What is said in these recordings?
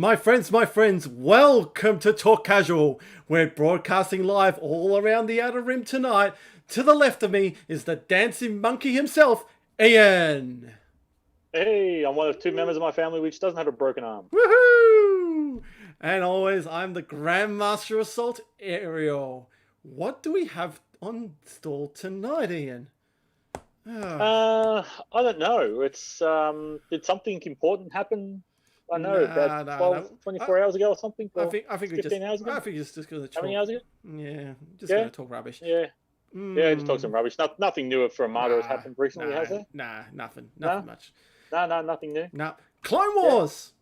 My friends, welcome to Talk Casual. We're broadcasting live all around the Outer Rim tonight. To the left of me is the dancing monkey himself, Ian. Hey, I'm one of two members of my family which doesn't have a broken arm. Woohoo! And always, I'm the Grandmaster Assault, Ariel. What do we have on stall tonight, Ian? I don't know. It's did something important happen? I know about 24 hours ago or something. I Or think we 15 hours ago. I think it's just going to talk. How many hours ago? Yeah, just going to talk rubbish. Yeah, yeah. Just talk some rubbish. Nothing new for Armada has happened recently, has there? Nothing much. No, nothing new. No. Clone Wars.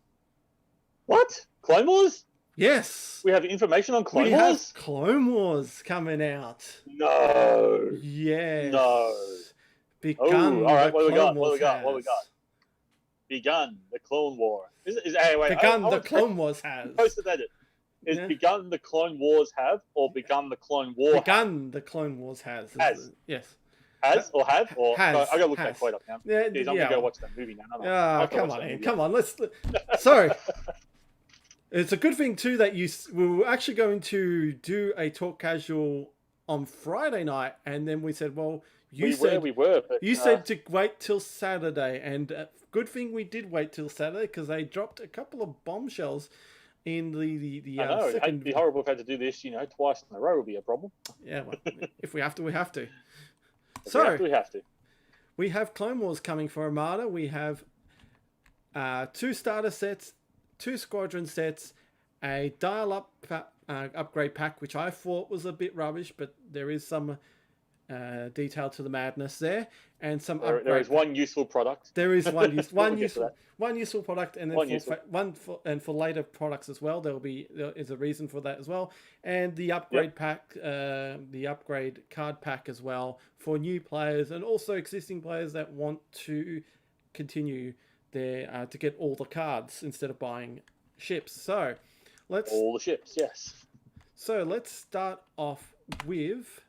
Yeah. What? Clone Wars? Yes. We have information on Clone Wars? Have Clone Wars coming out. No. Yes. No. Begun. All right. What we got? Begun the Clone War. Hey, wait, begun the Clone Wars has. Posted that. Is begun the Clone Wars have or begun the Clone War? Begun the Clone Wars has. Yes. Has or have or has. No, I gotta look that quite up now. Yeah, I'm gonna go watch that movie now. Oh, come on. Let's. So, it's a good thing too that we were actually going to do a Talk Casual on Friday night, and then we said, well, you said to wait till Saturday, and good thing we did wait till Saturday because they dropped a couple of bombshells in the I know. It'd be horrible if I had to do this, twice in a row would be a problem. Yeah, well, if we have to, we have to. We have to. We have Clone Wars coming for Armada. We have 2 starter sets, 2 squadron sets, a dial-up upgrade pack, which I thought was a bit rubbish, but there is some detail to the madness there, and some there is one useful product. There is one useful product, and then for later products as well. There is a reason for that as well, and the upgrade pack, the upgrade card pack as well for new players and also existing players that want to continue their to get all the cards instead of buying ships. So all the ships, yes. So let's start off with.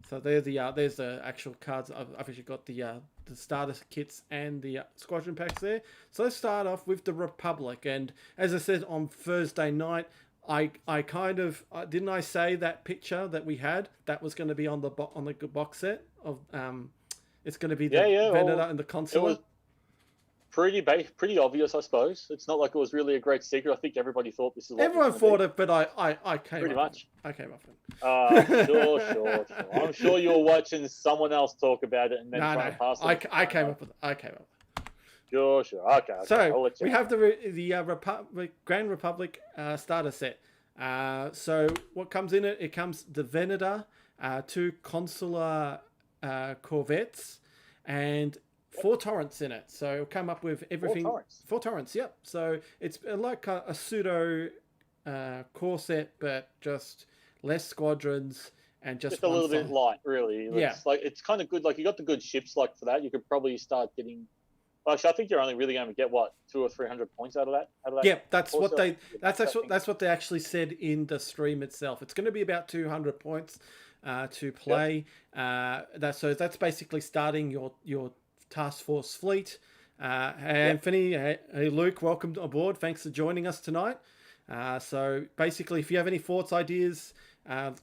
So there's the actual cards. I've actually got the starter kits and the squadron packs there. So let's start off with the Republic. And as I said on Thursday night, I kind of didn't I say that picture that we had that was going to be on the box set of it's going to be the Vendetta and the Consular. It was pretty obvious, I suppose. It's not like it was really a great secret. I think everybody thought this is what everyone thought it, but I came pretty up much. I came up with it. Sure. I'm sure you're watching someone else talk about it and then trying to pass it. I came up with it. Sure. Okay. So we have the Grand Republic starter set. So what comes in it? It comes the Vendetta, 2 consular corvettes, and 4 torrents in it. So it'll come up with everything. 4 torrents, yep. So it's like a pseudo core set, but just less squadrons and just a little bit light, really. It's kind of good. Like you got the good ships. Like for that, you could probably start getting. Actually, I think you're only really going to get 200 or 300 points out of that. Yeah, that's what they actually said in the stream itself. It's going to be about 200 points to play. Yep. That's basically starting your task force fleet. Anthony, hey Luke, welcome aboard. Thanks for joining us tonight. So basically, if you have any thoughts, ideas,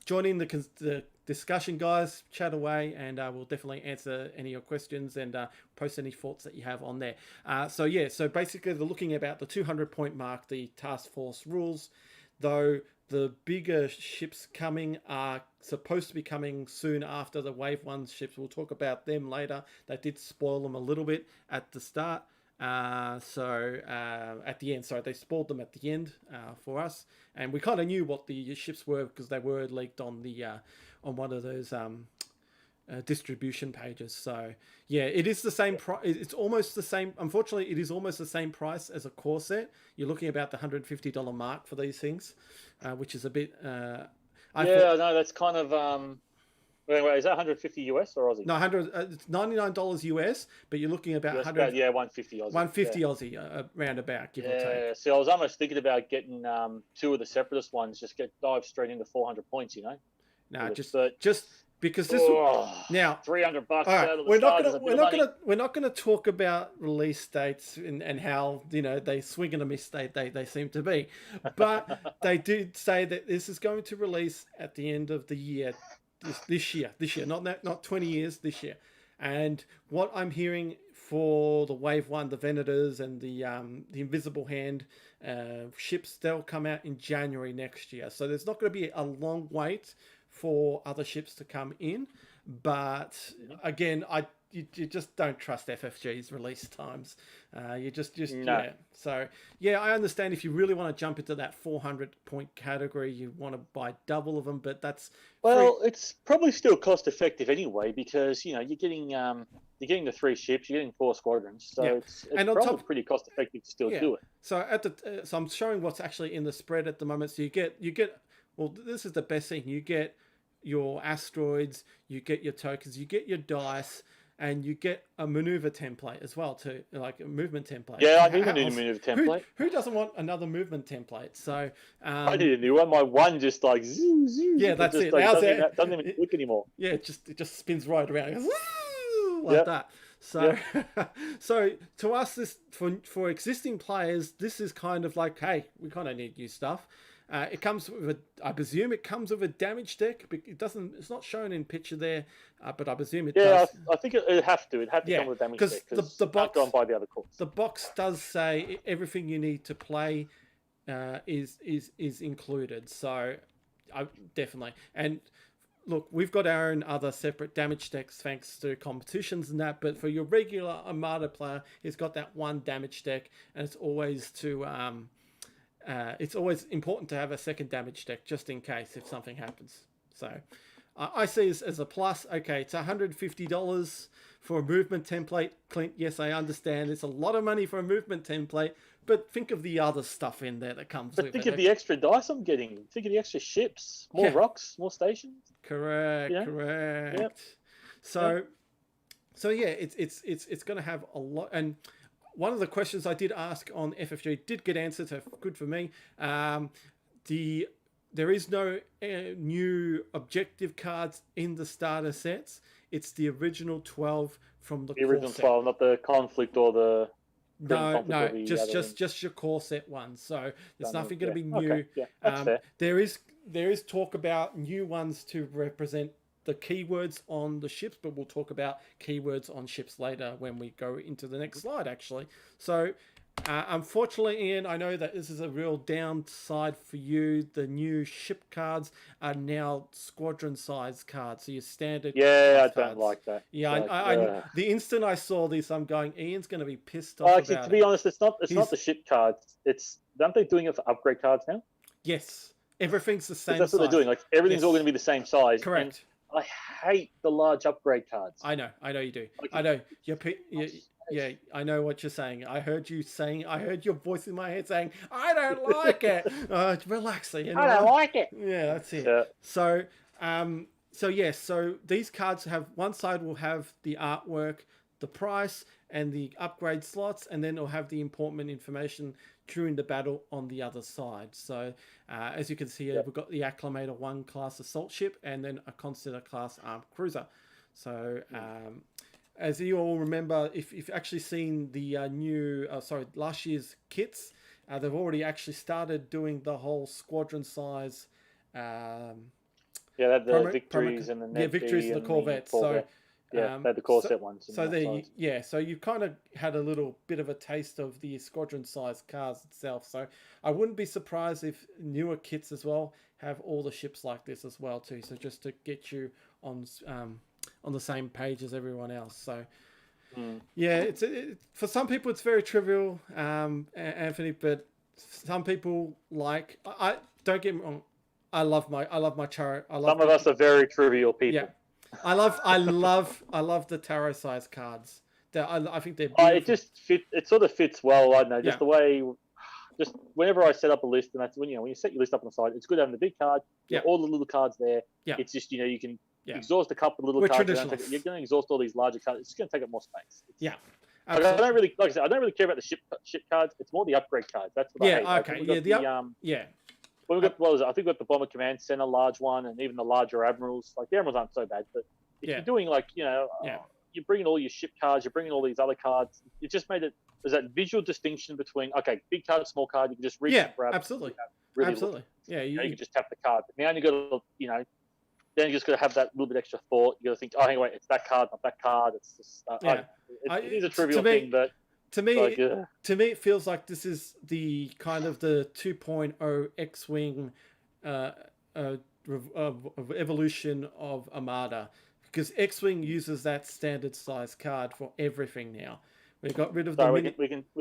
join in the discussion, guys. Chat away, and we'll definitely answer any of your questions and post any thoughts that you have on there. So basically, they're looking about the 200-point mark, the task force rules, though. The bigger ships coming are supposed to be coming soon after the Wave 1 ships. We'll talk about them later. They did spoil them a little bit at the start. At the end. Sorry, they spoiled them at the end for us. And we kind of knew what the ships were because they were leaked on on one of those distribution pages. So yeah, it is the same price. It's almost the same. Unfortunately, it is almost the same price as a core set. You're looking about the $150 mark for these things, which is a bit. No, that's kind of. Wait, is that 150 US or Aussie? No, it's $99 US, but you're looking about 100. Yeah, 150 Aussie. 150 Aussie, roundabout, give or take. Yeah, see, I was almost thinking about getting 2 of the Separatist ones. Dive straight into 400 points. No, because this now $300 all right, out of the start is a bit of money. we're not gonna talk about release dates and how they swing and a miss they seem to be, but they did say that this is going to release at the end of the year, this year, not 20 years, this year. And what I'm hearing for the Wave 1, the Venators and the Invisible Hand ships, they'll come out in January next year. So there's not going to be a long wait for other ships to come in. But again, you just don't trust FFG's release times. You just no. Yeah. So yeah, I understand if you really want to jump into that 400-point category, you want to buy double of them, but that's it's probably still cost effective anyway, because you're getting the 3 ships, you're getting 4 squadrons, so it's and probably pretty cost effective to still do it. So so I'm showing what's actually in the spread at the moment. So you get well, this is the best thing. You get your asteroids, you get your tokens, you get your dice, and you get a maneuver template as well too, like a movement template. Yeah, I need a new maneuver template. Who doesn't want another movement template? So I need a new one. My one just like zoo. Yeah, that's it. Like, doesn't even click anymore. Yeah, it just spins right around. It goes, like that. So, so to us, this for existing players, this is kind of like, hey, we kind of need new stuff. It comes with I presume it comes with a damage deck. It's not shown in picture there, but I presume it does. Yeah, I think it'd have to. It'd have to come with a damage deck because the box gone by the other course. The box does say everything you need to play is included. So, definitely. And look, we've got our own other separate damage decks thanks to competitions and that. But for your regular Armada player, it's got that one damage deck, and it's always it's always important to have a second damage deck just in case if something happens. So I see this as a plus. Okay, it's $150 for a movement template. Clint, yes, I understand. It's a lot of money for a movement template, but think of the other stuff in there that comes with it. But think of the extra dice I'm getting. Think of the extra ships, more rocks, more stations. Correct. Yep. So yeah, it's going to have a lot. And one of the questions I did ask on FFG did get answered, so good for me. There is no new objective cards in the starter sets. It's the original 12 from the original set. 12, not the conflict or the... No, just your core set ones. So there's nothing going to be new. Okay. Yeah, that's fair. There is talk about new ones to represent the keywords on the ships, but we'll talk about keywords on ships later when we go into the next slide, actually. So unfortunately, Ian, I know that this is a real downside for you. The new ship cards are now squadron size cards, so your standard I cards. don't like that. I the instant I saw this, I'm going, Ian's going to be pissed off about to be honest, it's not the ship cards. Aren't they doing it for upgrade cards now? Yes, everything's the same that's what they're doing. Like everything's all going to be the same size. Correct. And I hate the large upgrade cards. I know you do. I know. Yeah, I know what you're saying. I heard your voice in my head saying, I don't like it. Relax. I don't like it. Yeah, that's it. Yeah. So these cards have, one side will have the artwork, the price, and the upgrade slots, and then it'll have the important information during the battle on the other side. So as you can see here, we've got the Acclamator 1 class assault ship and then a Consider class armed cruiser. So as you all remember, if you've actually seen the last year's kits, they've already actually started doing the whole squadron size. The victories and the Navy victories and the Corvettes. So they're the core set ones. So you kind of had a little bit of a taste of the squadron size cars itself. So I wouldn't be surprised if newer kits as well have all the ships like this as well too. So just to get you on the same page as everyone else. So for some people it's very trivial, Anthony, but some people like, I don't get me wrong, I love my Charo. Some of us are very trivial people. Yeah. I love the tarot size cards. I think they're beautiful. It just it sort of fits well. I don't know, the way. Just whenever I set up a list, and that's when you set your list up on the side, it's good having the big card, all the little cards there. Yeah. It's just you can exhaust a couple of little cards. You're going to exhaust all these larger cards. It's going to take up more space. I don't really care about the ship cards. It's more the upgrade cards. That's what I hate. Well, we got what was it? I think we got the Bomber Command Center, large one, and even the larger admirals. Like the admirals aren't so bad, but if you're doing like you're bringing all your ship cards, you're bringing all these other cards. It just made it. There's that visual distinction between big card, small card. You can just reach and grab. Absolutely, really absolutely. You can just tap the card. But now you got to then you just got to have that little bit extra thought. You got to think, oh, hang on, it's that card, not that card. It's just it is a trivial thing, but to me, it feels like this is the kind of the 2.0 X Wing evolution of Armada, because X Wing uses that standard size card for everything now. We got rid of we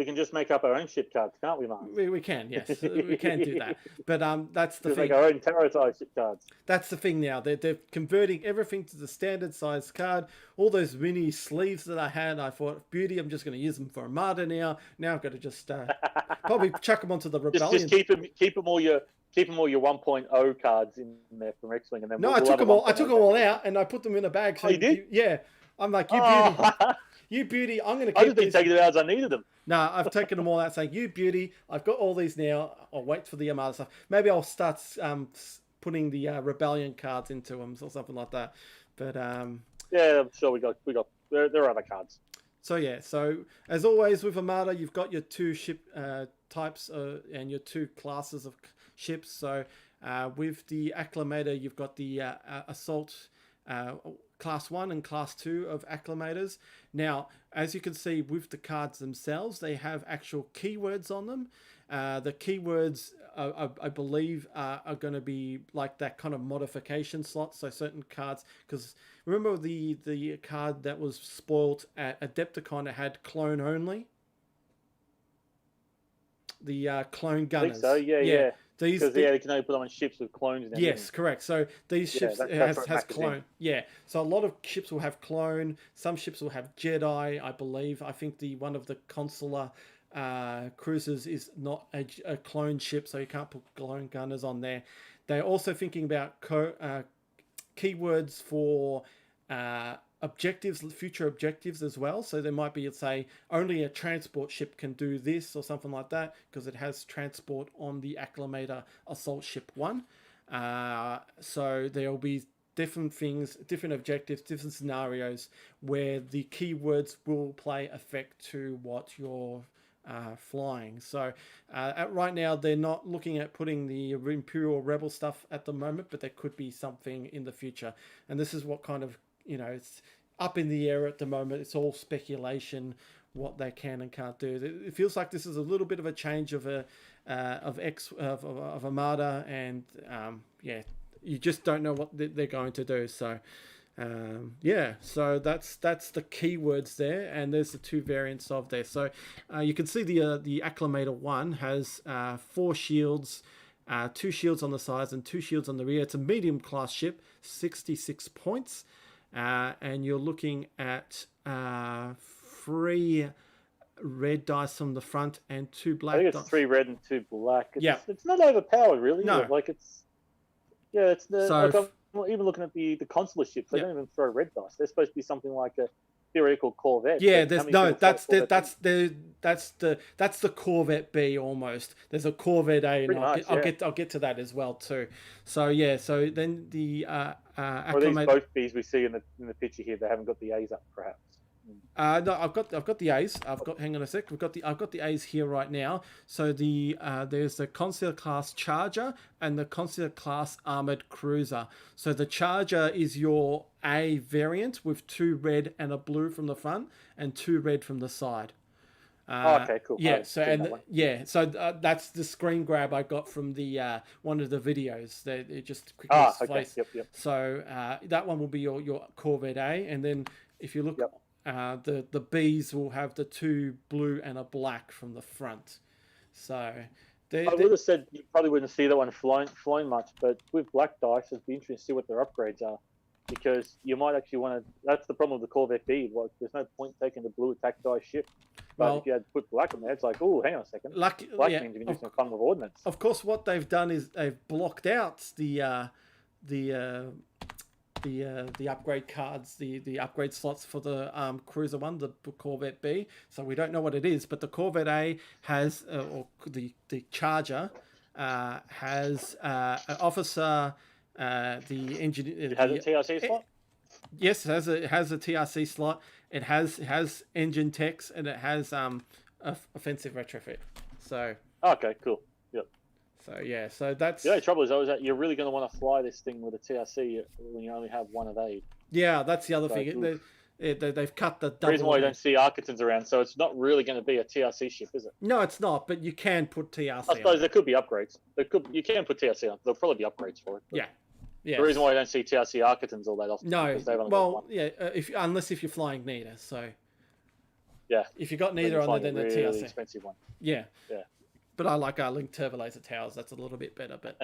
can just make up our own ship cards, can't we, Mark? We can, yes, we can do that. But that's the thing. Make our own tarot size ship cards. That's the thing now. They're converting everything to the standard size card. All those mini sleeves that I had, I thought, beauty. I'm just going to use them for Armada now. Now I've got to just probably chuck them onto the Rebellion. Just keep them all your 1.0 cards in there from X Wing, and then I took them all out and I put them in a bag. So you did? Yeah. I'm like, you beauty. You beauty, I'm going to keep I just been taking them out as I needed them. No, I've taken them all out saying, you beauty, I've got all these now. I'll wait for the Armada stuff. Maybe I'll start putting the Rebellion cards into them or something like that. But yeah, I'm sure we got there are other cards. So yeah, so as always with Armada, you've got your two ship types and your two classes of ships. So with the Acclamator, you've got the Assault Class 1 and Class 2 of Acclamators. Now, as you can see with the cards themselves, they have actual keywords on them. The keywords, I believe, are going to be like that kind of modification slot. So certain cards, because remember the card that was spoiled at Adepticon, it had clone only? The clone gunners. I think so, yeah. Because they can only put them on ships with clones. And yes, correct. So these ships has clone. Yeah. So a lot of ships will have clone. Some ships will have Jedi, I believe. I think one of the consular cruisers is not a clone ship, so you can't put clone gunners on there. They're also thinking about keywords for objectives, future objectives as well. So there might be, say, only a transport ship can do this or something like that, because it has transport on the Acclamator Assault Ship 1. So there'll be different things, different objectives, different scenarios where the keywords will play effect to what you're flying. So right now they're not looking at putting the Imperial Rebel stuff at the moment, but there could be something in the future. And this is what kind of, it's up in the air at the moment. It's all speculation what they can and can't do. It feels like this is a little bit of a change of Armada, and you just don't know what they're going to do. So so that's the keywords there, and there's the two variants of there. So you can see the Acclamator 1 has 4 shields, 2 shields on the sides and 2 shields on the rear. It's a medium class ship, 66 points. And you're looking at 3 red dice from the front and 2 black dice. I think it's 3 red and 2 black. It's not overpowered, really. No. I'm even looking at the consular ships. They don't even throw red dice. They're supposed to be something like a theoretical Corvette. Yeah, that's the Corvette B almost. There's a Corvette A, and I'll get to that as well too. So so then the these both Bs we see in the picture here, they haven't got the A's up, perhaps. No, I've got the A's. Hang on a sec. I've got the A's here right now. So there's the Consular class Charger and the Consular class Armored Cruiser. So the Charger is your A variant with 2 red and a blue from the front and 2 red from the side. Okay, cool. Yeah, that's the screen grab I got from the one of the videos. That it just quickly displays. Yep. So that one will be your Corvette A, and then if you look. Yep. The Bs will have the 2 blue and a black from the front. So I would have said you probably wouldn't see that one flown much, but with black dice, it'd be interesting to see what their upgrades are, because you might actually want to. That's the problem with the Corvette B. Well, there's no point taking the blue attack dice ship. But if you had put black on there, it's like, oh, hang on a second. Black means you can do some fun with ordnance. Of course, what they've done is they've blocked out the upgrade cards, the upgrade slots for the Cruiser 1, the Corvette B. So we don't know what it is, but the Corvette A has, or the Charger, has an officer, the engineer. It has a TRC slot? Yes, it has a TRC slot. It has engine techs, and it has offensive retrofit. So. Okay, cool. Yep. So yeah, so that's. The only trouble is that you're really going to want to fly this thing with a TRC when you only have one of these. Yeah, that's the other thing. They've cut the double. The reason why you don't see Architons around, so it's not really going to be a TRC ship, is it? No, it's not. But you can put TRC. I suppose there could be upgrades. You can put TRC on. There'll probably be upgrades for it. Yeah. Yeah. The reason why I don't see TRC Architons all that often. No. Well, yeah. Unless if you're flying neither, so. Yeah. If you got neither on there, then the really TRC. Expensive one. Yeah. Yeah. But I like our Link Turbo Laser Towers. That's a little bit better. But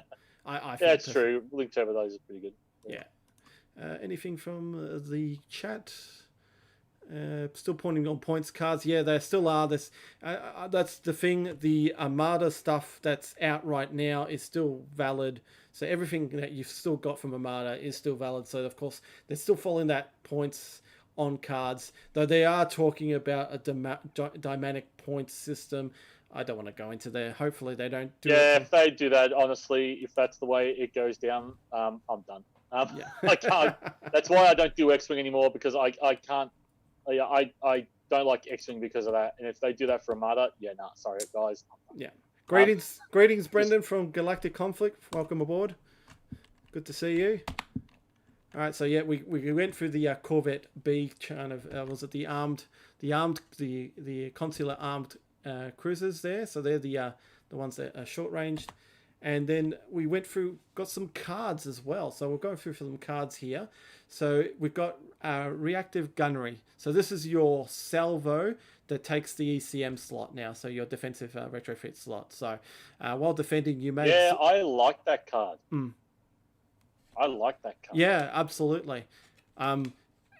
I think yeah, it's true. Link Turbo Laser is pretty good. Yeah. Anything from the chat? Still pointing on points cards. Yeah, there still are. That's the thing. The Armada stuff that's out right now is still valid. So everything that you've still got from Armada is still valid. So of course they're still following that points on cards. Though they are talking about a dynamic points system. I don't want to go into there. Hopefully they don't do it. Yeah, if they do that, honestly, if that's the way it goes down, I'm done. I can't. That's why I don't do X Wing anymore, because I can't. I don't like X Wing because of that. And if they do that for Armada, sorry guys. Yeah. Greetings, Brendan from Galactic Conflict. Welcome aboard. Good to see you. All right, so yeah, we went through the Corvette B kind of was it the consular armed cruisers there. So they're the ones that are short ranged. And then we got some cards as well. So we'll go through some cards here. So we've got reactive gunnery. So this is your salvo that takes the ECM slot now. So your defensive retrofit slot. So while defending, you may... Yeah, I like that card. I like that card. Yeah, absolutely.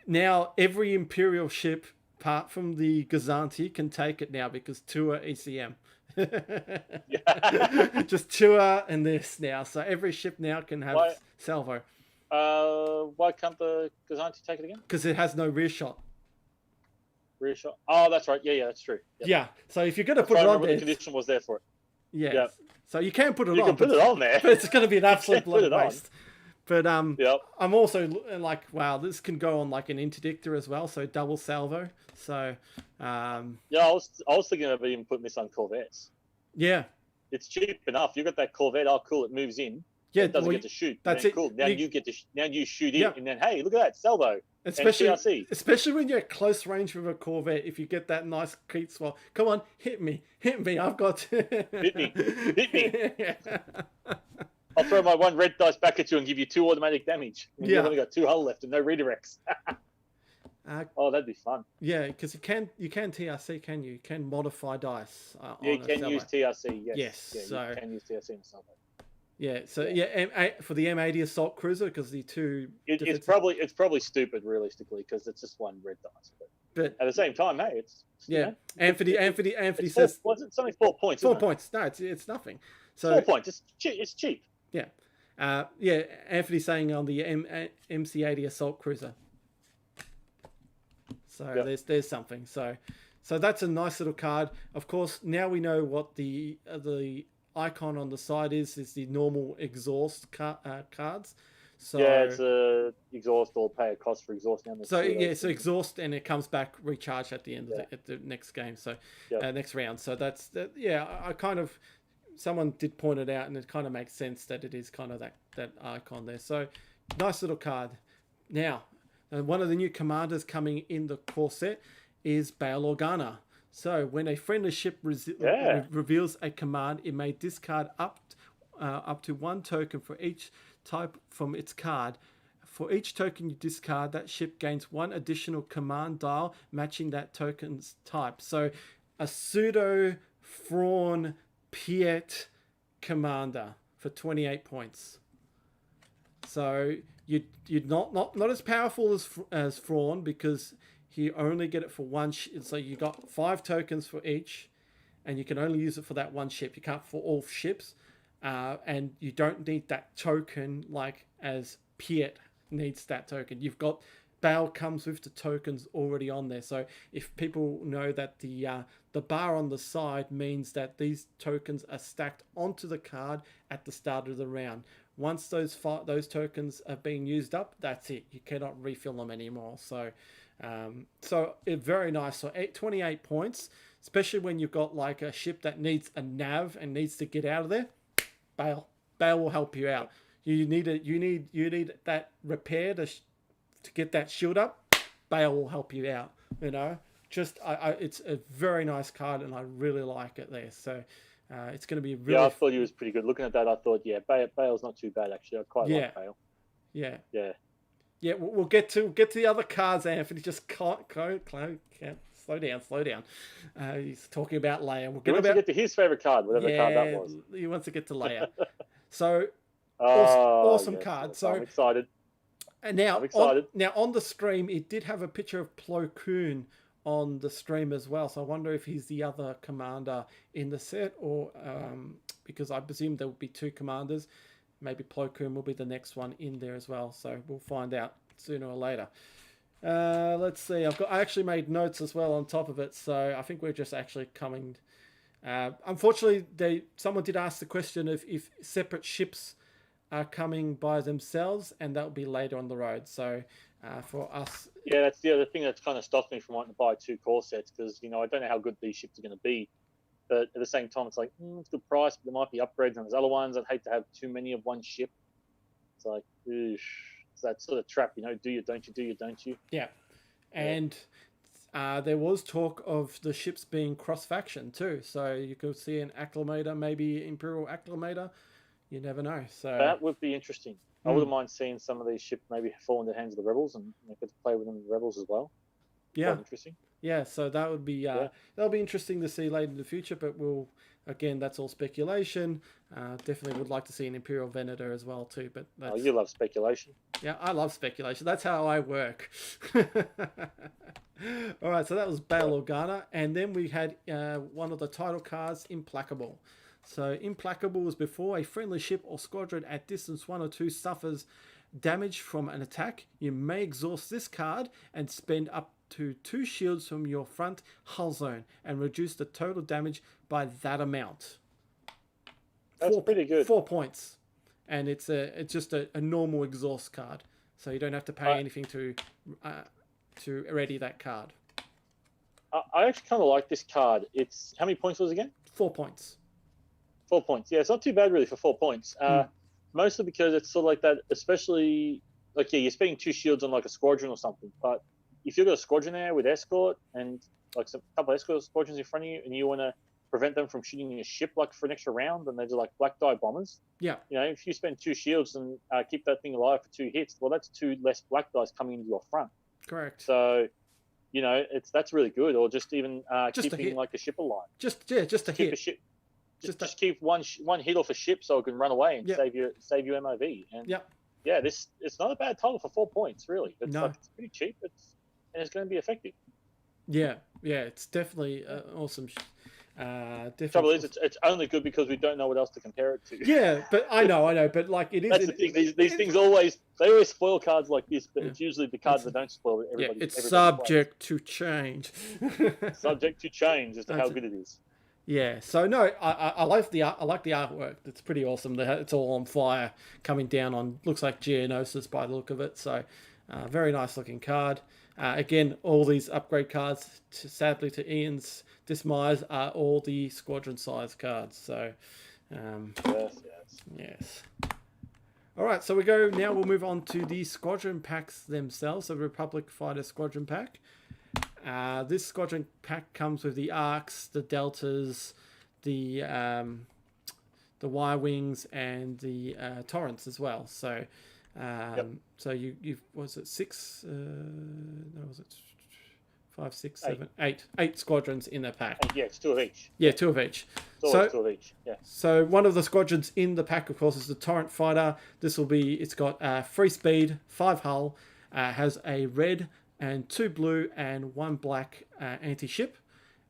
Now, every Imperial ship, apart from the Gazanti, can take it now because two are ECM. Just two are in this now, so every ship now can have salvo. Why can't the Gazanti take it again? Because it has no rear shot. Rear shot. Oh, that's right. Yeah, that's true. Yep. Yeah. So if you're going to put it on there, the condition was there for it. Yeah. Yep. So you can put it on. You can put it on there, but it's going to be an absolute blood waste. But yep. I'm also like, wow, this can go on like an interdictor as well, so double salvo. So yeah, I was thinking of even putting this on Corvettes. Yeah, it's cheap enough. You got that Corvette. Oh, cool! It moves in. Yeah, it doesn't get to shoot. That's it. Cool. Now you get to now you shoot in, and then hey, look at that salvo. Especially when you're at close range with a Corvette, if you get that nice cleat swell. Come on, hit me! I've got hit me. Yeah. I'll throw my one red dice back at you and give you 2 automatic damage. You've only got 2 hull left and no redirects. Oh, that'd be fun. Yeah, because you can TRC, can you? You can modify dice. You can use TRC. Yes. Yeah, so you can use TRC in a salvo. Yeah. So for the M80 assault cruiser, because the two. It's probably stupid realistically because it's just one red dice. But at the same time, hey, it's Anthony says it's only 4 points. 4 points. No, it's nothing. So 4 points. It's cheap. Yeah. Anthony saying on the MC80 assault cruiser. So there's something. So that's a nice little card. Of course, now we know what the icon on the side is the normal exhaust cards. So it's a exhaust or pay a cost for exhaust. So exhaust, and it comes back recharged at the end of the next game. So next round. So that's that. Yeah, I kind of. Someone did point it out, and it kind of makes sense that it is kind of that icon there. So, nice little card. Now, one of the new commanders coming in the core set is Bail Organa. So, when a friendly ship reveals a command, it may discard up to 1 token for each type from its card. For each token you discard, that ship gains 1 additional command dial matching that token's type. So, a pseudo Thrawn Piet commander for 28 points. So you're not as powerful as Thrawn, because you only get it for 1 so you got 5 tokens for each, and you can only use it for that 1 ship. You can't for all ships, and you don't need that token like as Piet needs that token. You've got Bale comes with the tokens already on there. So if people know that the bar on the side means that these tokens are stacked onto the card at the start of the round. Once those tokens are being used up, that's it. You cannot refill them anymore. So, very nice. So 28 points, especially when you've got like a ship that needs a nav and needs to get out of there. Bale will help you out. You need that repair to get that shield up. Bale will help you out. You know, it's a very nice card, and I really like it there. So. It's going to be really... Yeah, I thought he was pretty good. Looking at that, I thought, Bale's not too bad, actually. I quite like Bale. Yeah. Yeah, we'll get to the other cards, Anthony. Just can't slow down. He's talking about Leia. He wants to get to his favourite card, whatever card that was. He wants to get to Leia. So, awesome card. So I'm excited. And now, on the stream, it did have a picture of Plo Koon on the stream as well, so I wonder if he's the other commander in the set, or because I presume there will be two commanders. Maybe Plo Koon will be the next one in there as well, so we'll find out sooner or later. Let's see, I actually made notes as well on top of it, so I think we're just actually coming. Unfortunately, someone did ask the question of if separate ships are coming by themselves, and that will be later on the road. So for us, that's the other thing that's kind of stopped me from wanting to buy two core sets, because I don't know how good these ships are going to be, but at the same time it's like it's a good price, but there might be upgrades on those other ones. I'd hate to have too many of one ship. It's like it's that sort of trap, do you, don't you, do you, don't you? Yeah. And there was talk of the ships being cross-faction too, so you could see an acclimator, maybe Imperial acclimator. You never know. So that would be interesting. I wouldn't mind seeing some of these ships maybe fall into the hands of the rebels and get to play with them, the rebels as well. Yeah, quite interesting. Yeah, so that would be that'll be interesting to see later in the future. But that's all speculation. Definitely would like to see an Imperial Venator as well too. But you love speculation. Yeah, I love speculation. That's how I work. All right, so that was Bail Organa, and then we had one of the title cards, Implacable. So Implacable was before a friendly ship or squadron at distance 1 or 2 suffers damage from an attack. You may exhaust this card and spend up to 2 shields from your front hull zone and reduce the total damage by that amount. That's pretty good. 4 points, and it's just a normal exhaust card, so you don't have to pay anything to ready that card. I actually kind of like this card. It's how many points was it again? 4 points. 4 points. Yeah, it's not too bad really for 4 points. Mostly because it's sort of like that, especially like you're spending 2 shields on like a squadron or something. But if you've got a squadron there with escort and like a couple of escort squadrons in front of you, and you want to prevent them from shooting your ship like for an extra round, and they're just like black die bombers. Yeah. If you spend 2 shields and keep that thing alive for 2 hits, well, that's 2 less black dice coming into your front. Correct. So, that's really good. Or just even keeping like a ship alive. Just a hit. Just keep one hit off a ship so it can run away and save your MOV. And it's not a bad title for 4 points, really. It's pretty cheap. And it's going to be effective. Yeah, it's definitely awesome. Trouble is, it's only good because we don't know what else to compare it to. Yeah, but I know, but like it is. That's the thing. These things always spoil cards like this, but it's usually the cards that don't spoil everybody. Yeah, it's subject to change. Subject to change as to how good it is. Yeah, so no, I like the artwork. It's pretty awesome. It's all on fire, coming down on looks like Geonosis by the look of it. So, very nice looking card. Again, all these upgrade cards, sadly to Ian's dismise, are all the squadron size cards. So, yes. All right, so we'll move on to the squadron packs themselves. The Republic Fighter Squadron Pack. This squadron pack comes with the Arcs, the Deltas, the Y-Wings, and the Torrents as well. So, so you've was it 6? No, was it 5, 6, 7, 8? 8 squadrons in the pack. Yeah, it's 2 of each. Yeah, 2 of each. So 2 of each. Yeah. So one of the squadrons in the pack, of course, is the Torrent Fighter. It's got 3 speed, 5 hull, has a red and 2 blue and 1 black anti-ship.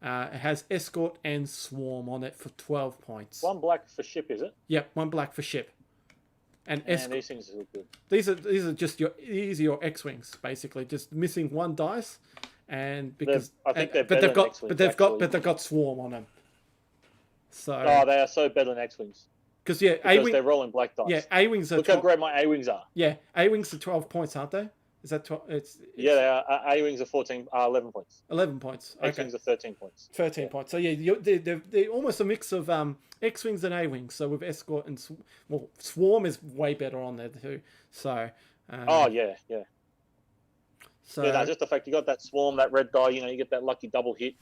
It has escort and swarm on it for 12 points. 1 black for ship, is it? Yep, 1 black for ship. And these things look good. These are just your X Wings basically, just missing one dice, and because they've got swarm on them. So they are so better than X Wings. Because they're rolling black dice. Yeah, A Wings are. Look how great my A Wings are. Yeah, A Wings are 12 points, aren't they? Is that 12? Yeah, they are. A Wings are 11 points. 11 points. Okay. X Wings are 13 points. 13 points. So yeah, they're almost a mix of X Wings and A Wings. So with Escort and Swarm is way better on there too. So. Yeah. So just the fact you got that Swarm, that red die. You get that lucky double hit.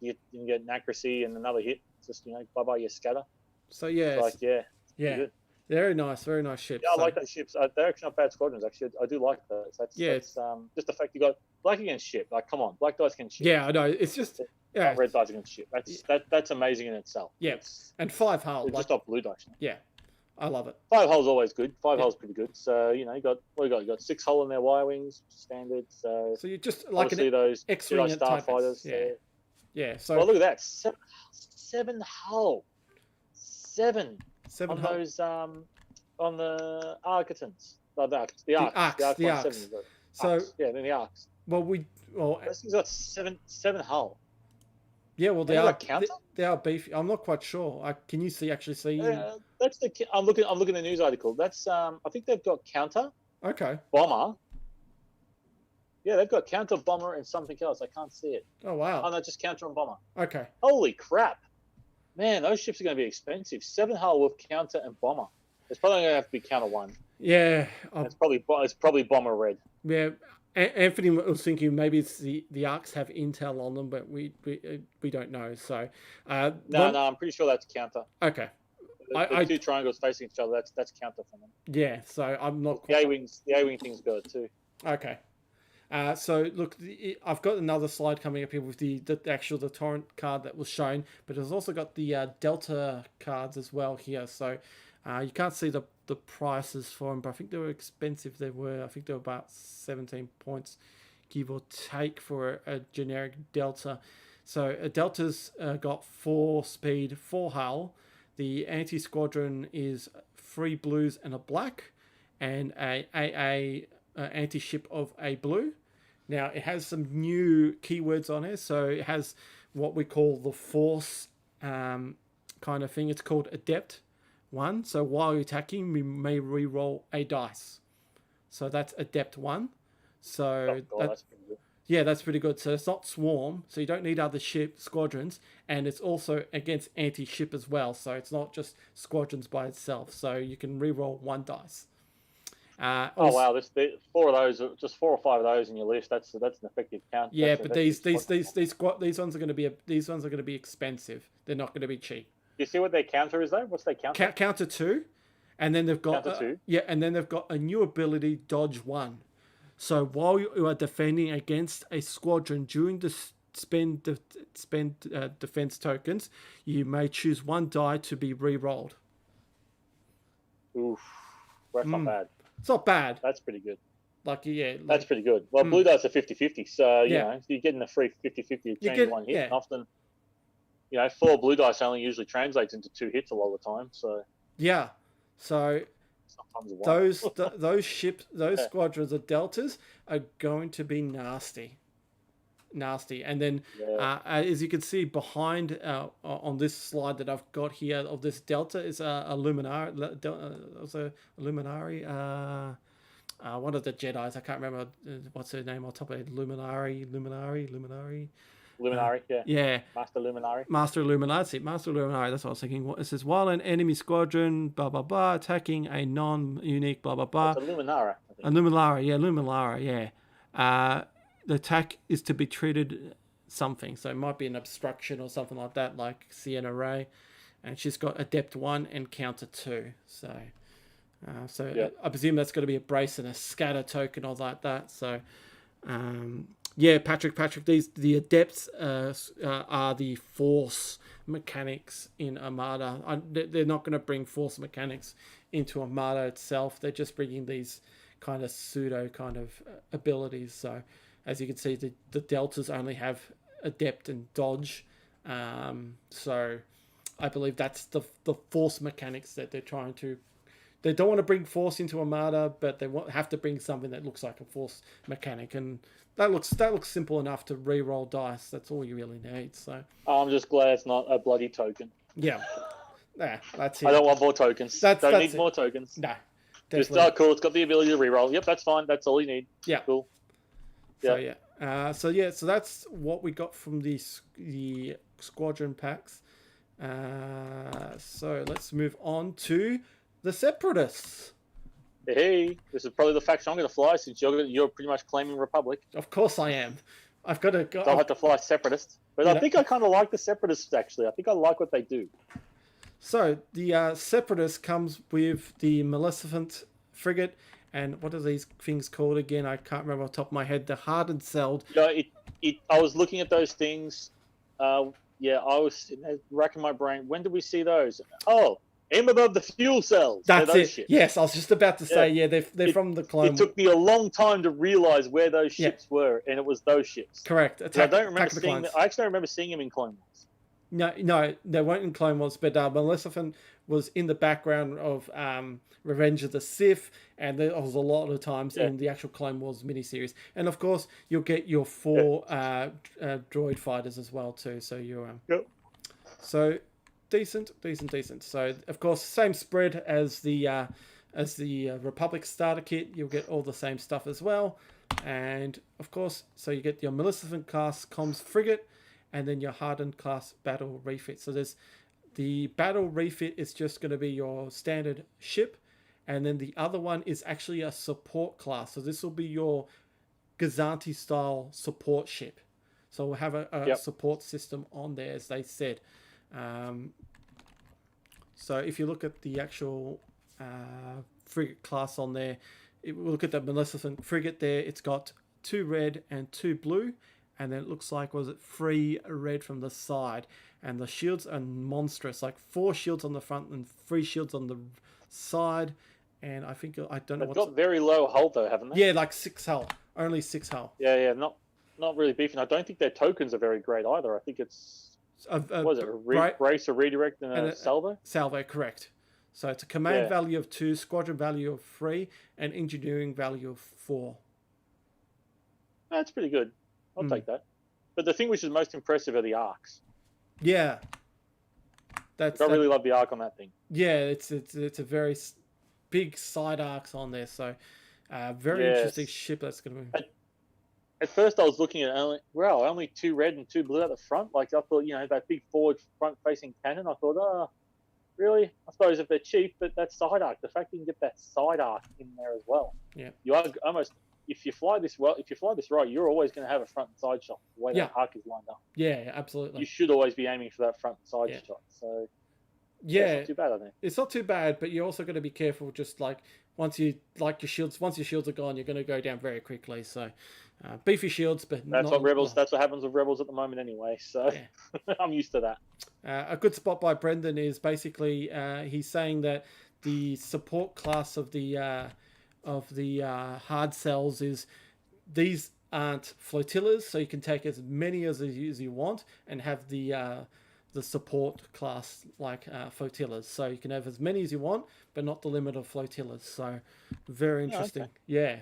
You get an accuracy and another hit. It's just bye bye your scatter. So yeah. It's good. Very nice ships. Yeah, I like those ships. They're actually not bad squadrons. Actually, I do like those. That's just the fact you got black against ship. Like, come on, black dice against ship. Yeah, I know. It's just red dice against ship. That's amazing in itself. Yeah, and 5 hull. Just off blue dice. Yeah, I love it. 5 hull's always good. 5 hull's pretty good. So you got you got 6 hull in their Y wings standard. So you just like those X Wing starfighters. Yeah. So well, look at that. 7 hull. 7 on hull. Those on the Architons. The Arcs. The Arcs. So then the Arcs. This thing's got 7 hull. Yeah, well, counter. They are beefy. I'm not quite sure. Can you see? That's the. I'm looking at the news article. That's I think they've got counter. Okay. Bomber. Yeah, they've got counter, bomber, and something else. I can't see it. Oh wow. Oh no, just counter and bomber. Okay. Holy crap, man! Those ships are going to be expensive. 7 hull with counter and bomber. It's probably going to have to be counter 1. Yeah. It's probably bomber red. Yeah. Anthony was thinking maybe it's the Arcs have intel on them, but we don't know. So no, I'm pretty sure that's counter. Okay. The 2 triangles facing each other. That's counter for them. Yeah. So I'm not. The A-wing thing's got it too. Okay. So look, I've got another slide coming up here with the torrent card that was shown, but it's also got the Delta cards as well here. So you can't see the prices for them, but I think they were expensive. I think they were about 17 points, give or take, for a generic Delta. So a Delta's got 4 speed, 4 hull. The anti-squadron is 3 blues and a black, and a anti-ship of a blue. Now it has some new keywords on it, so it has what we call the force kind of thing. It's called Adept 1. So while you're attacking, we may re-roll a dice. So that's Adept 1. So that's pretty good. Yeah, that's pretty good. So it's not swarm, so you don't need other squadrons, and it's also against anti-ship as well. So it's not just squadrons by itself. So you can re-roll 1 dice. Wow! This 4 of those, just 4 or 5 of those in your list. That's an effective count. Yeah, but these ones are going to be expensive. They're not going to be cheap. You see what their counter is though? What's their counter? Counter 2, and then they've got and then they've got a new ability, Dodge 1. So while you are defending against a squadron during the spend defense tokens, you may choose 1 die to be re-rolled. Oof, that's not bad. It's not bad. That's pretty good. That's pretty good. Well, blue dice are 50-50, so you're getting a free 50-50 change 1 hit. Yeah. And often, 4 blue dice only usually translates into 2 hits a lot of the time. So yeah, so those ships, those squadrons of Deltas are going to be nasty. And then as you can see behind on this slide that I've got here of this Delta is a Luminari, one of the Jedis. I can't remember what's her name on top of it. Luminari. Yeah. Master Luminari. Master Luminari. That's what I was thinking. It says, while an enemy squadron, blah, blah, blah, attacking a non-unique, blah, blah, blah. It's a Luminara. A Luminara, yeah. The attack is to be treated something. So it might be an obstruction or something like that, like Sienna Ray. And she's got Adept 1 and Counter 2. So I presume that's going to be a brace and a scatter token or like that. So... Patrick, the Adepts are the force mechanics in Armada. They're not going to bring force mechanics into Armada itself. They're just bringing these kind of pseudo kind of abilities. So as you can see, the Deltas only have Adept and Dodge. So I believe that's the force mechanics that they're trying to they don't want to bring force into Armada, but they have to bring something that looks like a force mechanic, and that looks simple enough to re-roll dice. That's all you really need. So I'm just glad it's not a bloody token. Yeah, that's it. I don't want more tokens. Don't need more tokens. No, definitely. Just cool. It's got the ability to re-roll. Yep, that's fine. That's all you need. Yeah, cool. So so that's what we got from the squadron packs. So let's move on to the Separatists. Hey, this is probably the faction I'm going to fly since you're pretty much claiming Republic. Of course I am. I've got to go. So I'll have to fly Separatist. But I think I kind of like the Separatists, actually. I think I like what they do. So the Separatist comes with the Maleficent frigate. And what are these things called again? I can't remember off the top of my head. The hardened celled. Yeah, I was looking at those things. I was racking my brain. When did we see those? Oh, aim above the fuel cells. That's it. Ships. Yes, I was just about to say, they're from the Clone Wars. It took me a long time to realize where those ships were, and it was those ships. Correct. I don't remember seeing them. I actually don't remember seeing them in Clone Wars. No, they weren't in Clone Wars, but Maleficent was in the background of Revenge of the Sith, and there was a lot of times in the actual Clone Wars miniseries. And of course, you'll get your 4 droid fighters as well too. So you're so decent. So of course, same spread as the Republic starter kit. You'll get all the same stuff as well, and of course, so you get your Maleficent class comms frigate. And then your hardened class battle refit. So there's the battle refit is just going to be your standard ship. And then the other one is actually a support class. So this will be your Gazanti style support ship. So we'll have a support system on there, as they said. So if you look at the actual frigate class on there, we'll look at the Maleficent frigate there. It's got 2 red and 2 blue. And then it looks like, 3 red from the side. And the shields are monstrous. Like 4 shields on the front and 3 shields on the side. And I think, I don't know what's... They've got very low hull though, haven't they? Yeah, like 6 hull. Only 6 hull. Yeah, not really beefy. And I don't think their tokens are very great either. I think it's... brace, a redirect, and a salvo? Salvo, correct. So it's a command value of 2, squadron value of 3, and engineering value of 4. That's pretty good. I'll take that. But the thing which is most impressive are the arcs. Yeah. I really love the arc on that thing. Yeah, it's a very big side arcs on there. So very interesting ship that's going to be... At first I was looking at only 2 red and 2 blue at the front. Like I thought, that big forward front-facing cannon. I thought, really? I suppose if they're cheap, but that side arc, the fact you can get that side arc in there as well. Yeah. You are almost... If you fly this right, you're always going to have a front and side shot the way that arc is lined up. Yeah, absolutely. You should always be aiming for that front and side shot. So it's not too bad, I think. It's not too bad, but you're also going to be careful. Just like once your shields are gone, you're going to go down very quickly. So beefy shields, but that's what happens with Rebels at the moment anyway. So I'm used to that. A good spot by Brendan is basically he's saying that the support class of the hard cells is these aren't flotillas, so you can take as many as you want and have the support class like flotillas, so you can have as many as you want but not the limit of flotillas. So very interesting.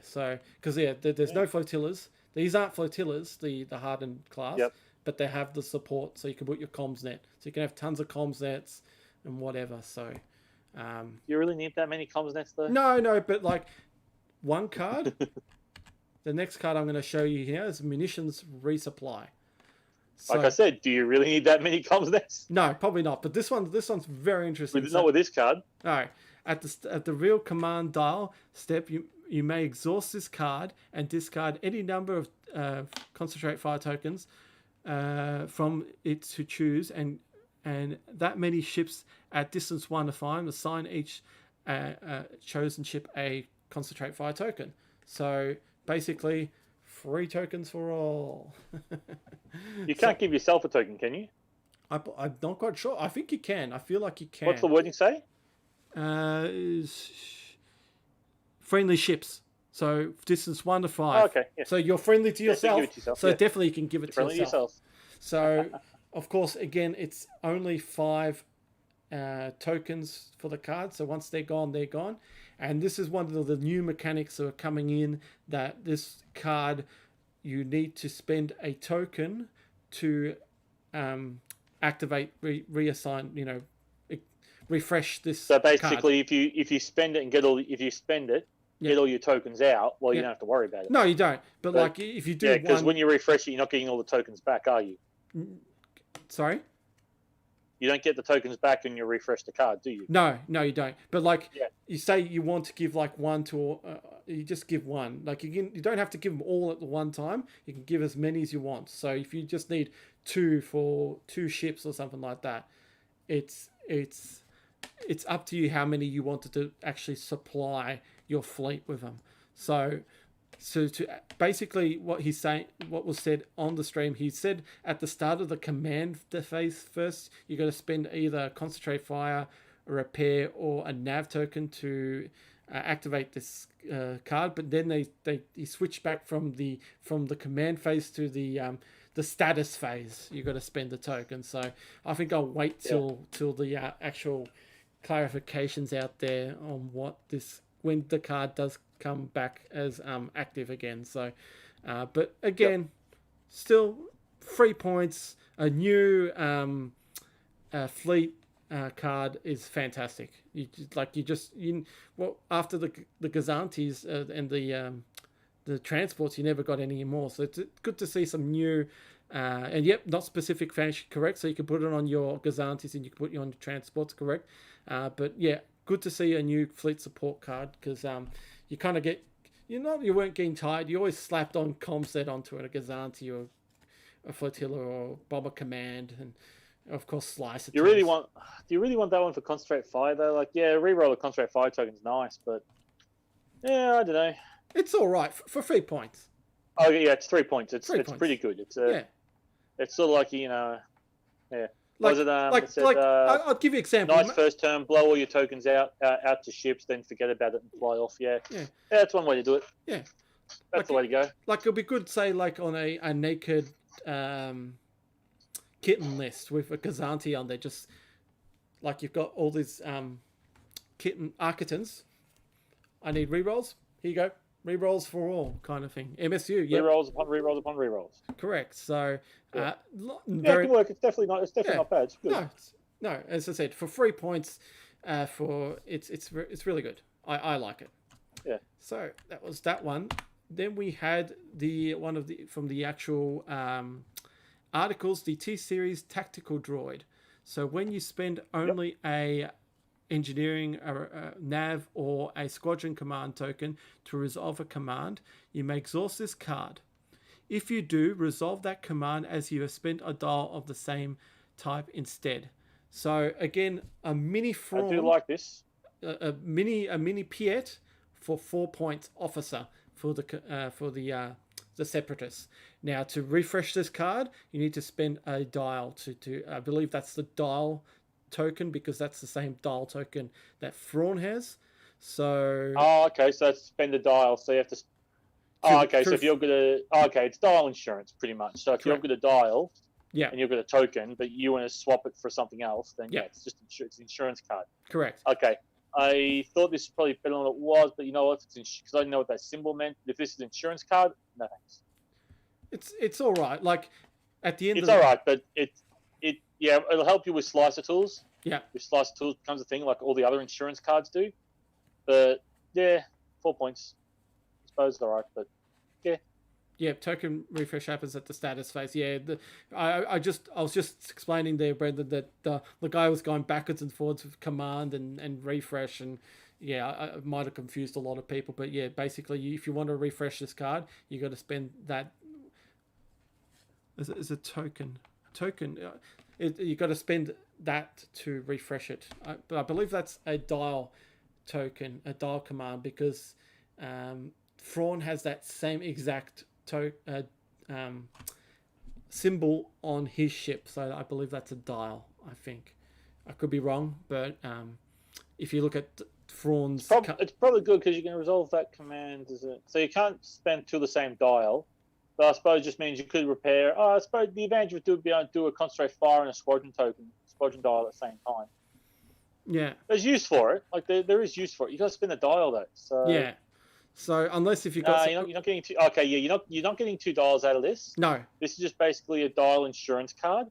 So because there's no flotillas, these aren't flotillas, the hardened class, but they have the support, so you can put your comms net, so you can have tons of comms nets and whatever. So you really need that many comms nets though? No, but like one card. The next card I'm going to show you here is munitions resupply. So, like I said, do you really need that many comms nets? No, probably not. But this one's very interesting. Not with this card. All right. At the real command dial step, you may exhaust this card and discard any number of concentrate fire tokens from it to choose, and that many ships at distance 1 to 5, assign each chosen ship a concentrate fire token. So basically 3 tokens for all. You can't give yourself a token, can you? I'm not quite sure. I think you can. I feel like you can. What's the wording say? Is friendly ships. So distance 1 to 5. Oh, okay. Yeah. So you're friendly to yourself. Give it to yourself. So definitely you can give it to yourself. So of course, again, it's only 5 tokens for the card. So once they're gone, they're gone. And this is one of the new mechanics that are coming in, that this card, you need to spend a token to activate, reassign, refresh this. So basically, card. if you spend it and get all your tokens out, well, you don't have to worry about it. No, you don't. But like if you do, because when you refresh it, you're not getting all the tokens back, are you? Sorry. You don't get the tokens back when you refresh the card, do you? No, you don't. But like, you say you want to give like one to, you just give one. Like you don't have to give them all at the one time. You can give as many as you want. So if you just need 2 for 2 ships or something like that, it's up to you how many you wanted to actually supply your fleet with them. So to basically what he's saying, what was said on the stream, he said at the start of the command phase first, you got to spend either concentrate fire, a repair, or a nav token to activate this card. But then he switched back from the command phase to the status phase. You got to spend the token. So I think I'll wait till the actual clarifications out there on what this, when the card does come back as active again. So but again, still 3 points. A new fleet card is fantastic. After the Gazantes and the transports, you never got any more. So it's good to see some new and not specific fantasy, correct. So you can put it on your Gazantes and you can put it on your transports, correct. But yeah, good to see a new fleet support card, because you kind of get, you weren't getting tired. You always slapped on Comset onto a Gazanti or a flotilla or bomber command, and of course slice it. Do you really want that one for concentrate fire though? Like, reroll a concentrate fire token's nice, but I don't know. It's all right for 3 points. Oh yeah, it's 3 points. It's pretty good. It's it's sort of like I'll give you an example. Nice first turn, blow all your tokens out to ships, then forget about it and fly off. Yeah, that's one way to do it. Yeah, that's the way to go. Like it'll be good, say, like on a naked kitten list with a Gazanti on there. Just like you've got all these kitten Architans. I need rerolls. Here you go. Rerolls for all kind of thing. MSU, rerolls upon rerolls. Correct. So, it can work. It's definitely not. It's definitely not bad. It's good. No. As I said, for 3 points, it's really good. I like it. Yeah. So that was that one. Then we had from the actual articles, the T Series Tactical Droid. So when you spend only a engineering, a nav, or a squadron command token to resolve a command, you may exhaust this card. If you do, resolve that command as you have spent a dial of the same type instead. So again, a mini Thrawn, I do like this. A mini Piet for 4 points officer for the Separatists. Now to refresh this card, you need to spend a dial to I believe that's the dial token, because that's the same dial token that Thrawn has. So okay, so that's spend a dial, so you have to so if you're gonna it's dial insurance pretty much. So if you're gonna dial and you've got a token but you want to swap it for something else, then it's just it's an insurance card. Correct. Okay, I thought this was probably better than it was, but you know what, because I didn't know what that symbol meant. If this is an insurance card, no thanks. It's all right. Like at the end it's all right, but it'll help you with slicer tools. Yeah. If slicer tools becomes a thing like all the other insurance cards do. But 4 points. I suppose it's all right, but yeah, token refresh happens at the status phase. Yeah, I was just explaining there, Brendan, that the guy was going backwards and forwards with command and refresh, and I might have confused a lot of people, but basically, if you want to refresh this card, you got to spend that as a token. You got to spend that to refresh it. But I believe that's a dial token, a dial command, because Thrawn has that same exact symbol on his ship. So I believe that's a dial, I think. I could be wrong, but if you look at Thrawn's... It's probably good because you can resolve that command. So you can't spend two the same dial. But I suppose it just means you could repair. I suppose the advantage would be able to do a concentrate fire and a squadron dial at the same time. Yeah. There's use for it. Like there is use for it. You got to spin a dial though. So yeah. So unless if you got you're not getting two. Okay, yeah, you're not getting $2 out of this. No. This is just basically a dial insurance card.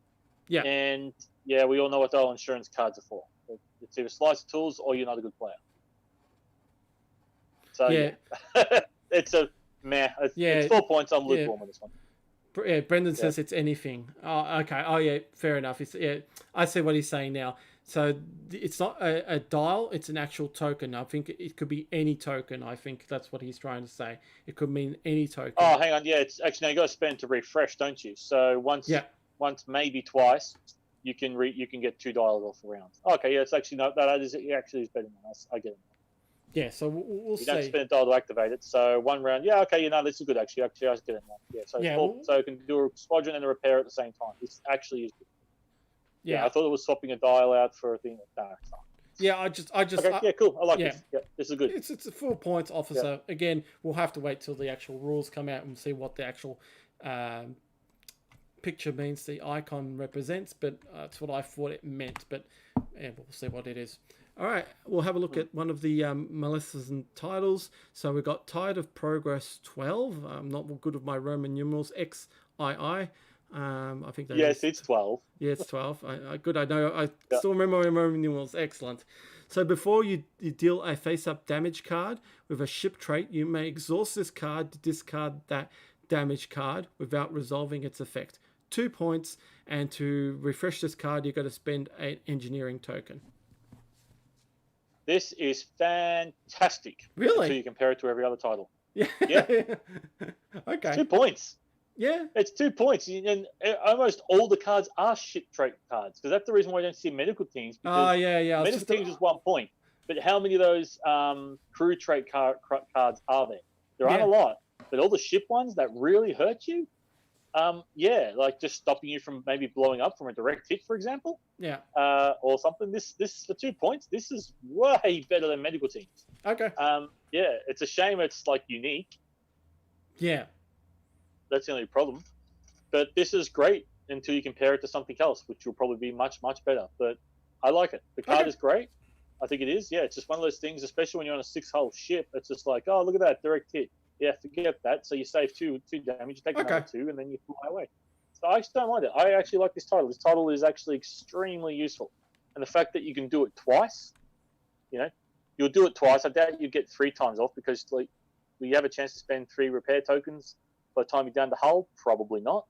Yeah. And yeah, we all know what dial insurance cards are for. It's either slice of tools or you're not a good player. So yeah, it's a meh. It's 4 points. I'm lukewarm on this one. Yeah, Brendan says it's anything. Oh, okay. Oh, yeah, fair enough. I see what he's saying now. So it's not a dial; it's an actual token. I think it could be any token. I think that's what he's trying to say. It could mean any token. Oh, hang on. Yeah, it's actually, no, you got to spend to refresh, don't you? So once, maybe twice, you can get $2 off a round. Okay, yeah, it's actually not that. It actually is better than us. I get it. Yeah, so we'll see. You don't spend a dial to activate it. So one round, yeah, okay, this is good actually. Actually, I get it now. Yeah, so you can do a squadron and a repair at the same time. This actually is good. Yeah, I thought it was swapping a dial out for a thing. No, it's not. Yeah, I just. Okay, yeah, cool. I like this. Yeah, this is good. It's a 4 points, officer. Yeah. Again, we'll have to wait till the actual rules come out and see what the actual picture means. The icon represents, but that's what I thought it meant. But we'll see what it is. All right, we'll have a look at one of the Maleficent titles. So we've got Tide of Progress 12. I'm not good with my Roman numerals. XII. I think that yes, it's 12. Yeah, it's 12. Good. I know. I still remember my Roman numerals. Excellent. So before you deal a face-up damage card with a ship trait, you may exhaust this card to discard that damage card without resolving its effect. 2 points, and to refresh this card, you've got to spend an engineering token. This is fantastic. Really? Until you compare it to every other title. Yeah. Okay. It's 2 points. Yeah. It's 2 points. And almost all the cards are ship trait cards. Because that's the reason why I don't see medical teams. Oh, yeah. Medical teams is 1 point. But how many of those crew trait cards are there? There aren't a lot. But all the ship ones that really hurt you, like just stopping you from maybe blowing up from a direct hit, for example. Yeah. Or something. This for 2 points. This is way better than medical teams. Okay. Yeah, it's a shame it's like unique. Yeah. That's the only problem. But this is great until you compare it to something else, which will probably be much, much better. But I like it. The card is great. I think it is. Yeah, it's just one of those things, especially when you're on a 6-hull ship. It's just like, oh, look at that direct hit. Yeah, forget that. So you save two damage, you take another 2, and then you fly away. So I actually don't mind it. I actually like this title. This title is actually extremely useful. And the fact that you can do it twice, you'll do it twice. I doubt you get 3 times off because you have a chance to spend 3 repair tokens by the time you're down the hull. Probably not.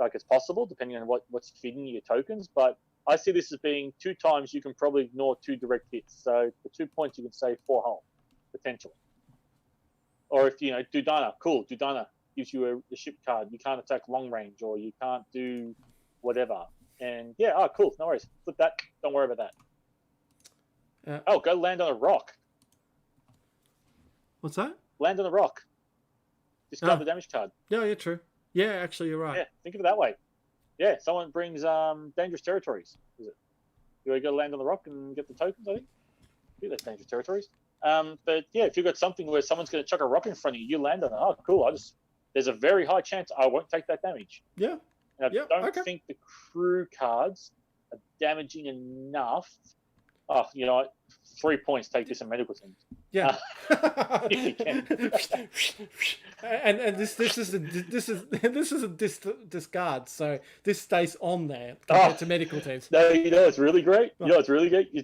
Like, it's possible, depending on what's feeding your tokens. But I see this as being 2 times you can probably ignore 2 direct hits. So for 2 points, you can save 4 hull, potentially. Or if, Dudana, cool. Dudana gives you a ship card. You can't attack long range, or you can't do whatever. And cool. No worries. Flip that. Don't worry about that. Go land on a rock. What's that? Land on a rock. Discard the damage card. Yeah, true. Yeah, actually, you're right. Yeah, think of it that way. Yeah, someone brings dangerous territories. Is it? You got to land on the rock and get the tokens, I think. I think that's dangerous territories. But yeah, if you've got something where someone's going to chuck a rock in front of you, you land on it. Oh, cool. There's a very high chance I won't take that damage. Yeah. And I don't think the crew cards are damaging enough. Oh, 3 points, take this in medical teams. Yeah. If you can. and this is a discard, so this stays on there compared to medical teams. No, it's really great. It's really great. You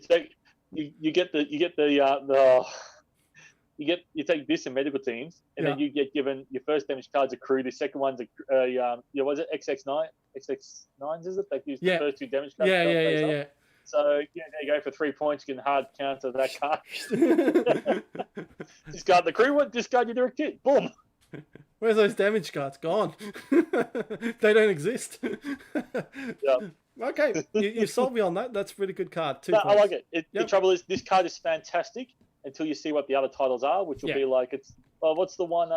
take this in medical teams, and then you get given your first damage card's a crew. The second one's was it XX9? XX9s, is it? They use the first 2 damage cards. Yeah. So there you go, for 3 points. You can hard counter that card. Discard the crew one. Discard your direct hit. Boom. Where's those damage cards? Gone. They don't exist. Yeah. Okay, you sold me on that. That's a really good card. 2 No, points. I like it. The trouble is, this card is fantastic until you see what the other titles are, which will be like, what's the one?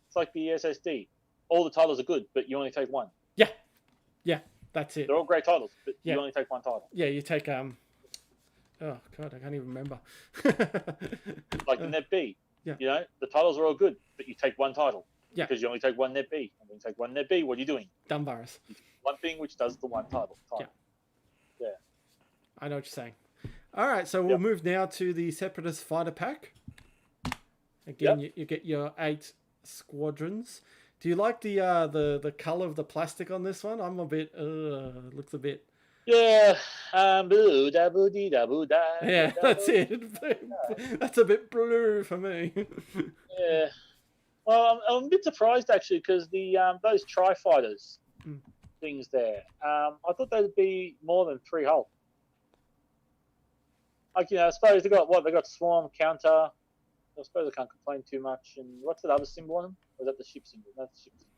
It's like the SSD. All the titles are good, but you only take one. Yeah, that's it. They're all great titles, but you only take one title. Yeah, you take oh god, I can't even remember. Like the Net B. Yeah. The titles are all good, but you take one title. Yeah. Because you only take one Net B. And when you take one Net B, what are you doing? Dumbarus. One thing which does the one title. Yeah. I know what you're saying. All right, so we'll move now to the Separatist fighter pack. Again, you get your 8 squadrons. Do you like the color of the plastic on this one? I'm a bit. It looks a bit. Yeah. Yeah, that's it. That's a bit blue for me. Yeah. Well, I'm a bit surprised actually because the those tri-fighters things there. I thought they'd be more than 3 hull. Like, I suppose they got swarm, counter. I suppose I can't complain too much. And what's that other symbol on them? Or is that the ship symbol? That's the ship symbol.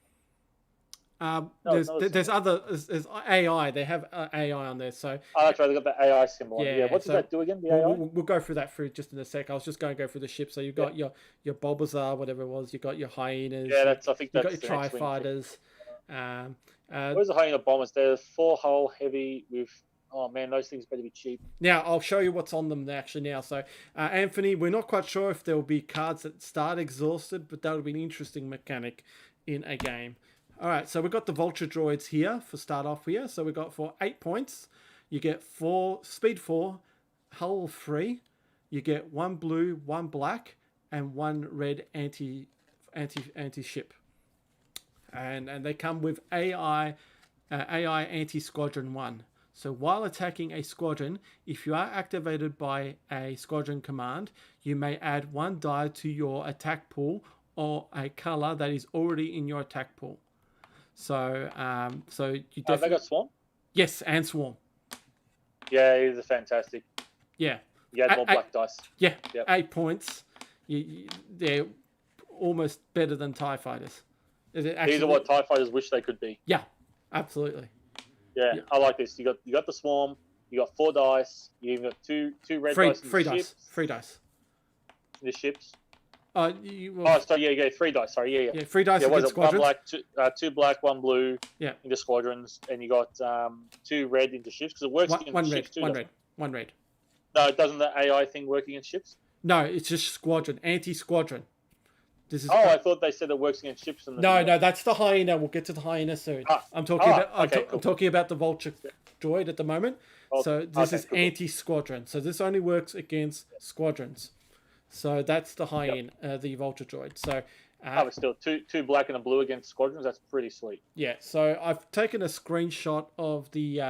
There's AI. They have AI on there. So that's right. They got the AI symbol. Yeah. What does that do again? The AI. We'll go through that just in a sec. I was just going to go through the ship. So you've got your Bulbasaur, whatever it was. You've got your hyenas. Yeah, I think you've that's got your tri-fighters. Where's the hyena bombers? They're 4 hull heavy with. Oh man, those things better be cheap. Now I'll show you what's on them actually now. So Anthony, we're not quite sure if there will be cards that start exhausted, but that would be an interesting mechanic in a game. All right, so we've got the vulture droids here for start off here. So we've got for 8 points, you get 4 speed 4, hull 3. You get 1 blue, 1 black, and 1 red anti ship. And they come with AI anti squadron 1. So while attacking a squadron, if you are activated by a squadron command, you may add 1 die to your attack pool or a color that is already in your attack pool. So you definitely... they got Swarm? Yes, and Swarm. Yeah, these are fantastic. Yeah. You add more black dice. Yeah, yep. 8 points. They're almost better than TIE fighters. These are what TIE fighters wish they could be. Yeah, absolutely. Yeah, I like this. You got the Swarm. You got 4 dice. You even got two red dice. Free dice. Free dice. In the ships. Sorry. Yeah, 3 dice. Sorry, yeah. 3 dice against squadrons. 1 black, 2 black, 1 blue. Yeah. Into squadrons, and you got 2 red into ships because it works against ships too. One red. No, doesn't the AI thing work against ships? No, it's just squadron, anti-squadron. I thought they said it works against ships. No, that's the hyena. We'll get to the hyena soon. I'm talking about the vulture droid at the moment. So this is anti-squadron. So this only works against squadrons. So that's the hyena, the vulture droid. So but still, two black and a blue against squadrons. That's pretty sweet. Yeah. So I've taken a screenshot of the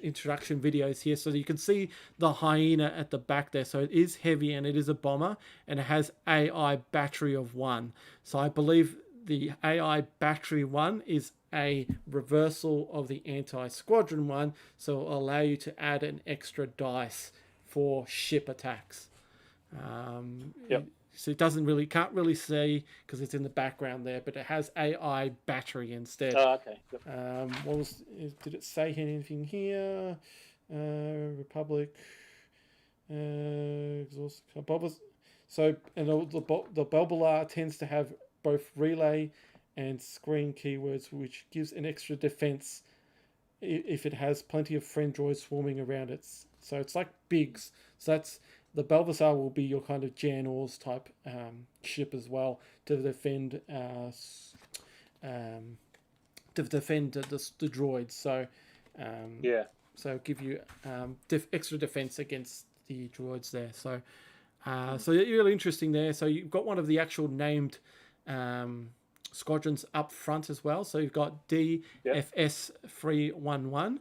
introduction videos here, so you can see the hyena at the back there. So it is heavy and it is a bomber, and it has AI battery of 1. So I believe the AI battery 1 is a reversal of the anti-squadron 1, so it'll allow you to add an extra dice for ship attacks. So it can't really see because it's in the background there, but it has AI battery instead. Oh, okay. Yep. Did it say anything here? Republic. Exhaust. So, and the Bulbasaur tends to have both relay and screen keywords, which gives an extra defense if it has plenty of friend droids swarming around it. So it's like Biggs. So the Bulbasaur will be your kind of Jan Ors type ship as well to defend the droids. So so give you extra defense against the droids there. So so really interesting there. So you've got one of the actual named squadrons up front as well. So you've got DFS 311.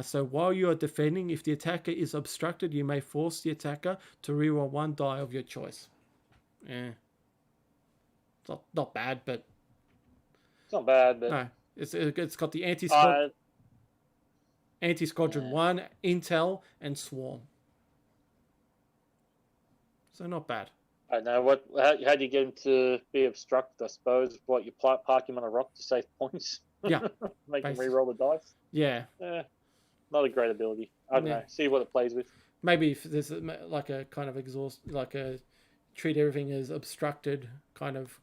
So while you are defending, if the attacker is obstructed, you may force the attacker to reroll 1 die of your choice. Yeah, it's not bad, but it's not bad. But no, it's got the anti-squadron 1, intel, and swarm. So not bad. I know how do you get him to be obstructed? I suppose you park him on a rock to save points. Yeah, make him re-roll the dice. Yeah. Not a great ability. I don't know. See what it plays with. Maybe if there's like a kind of treat everything as obstructed kind of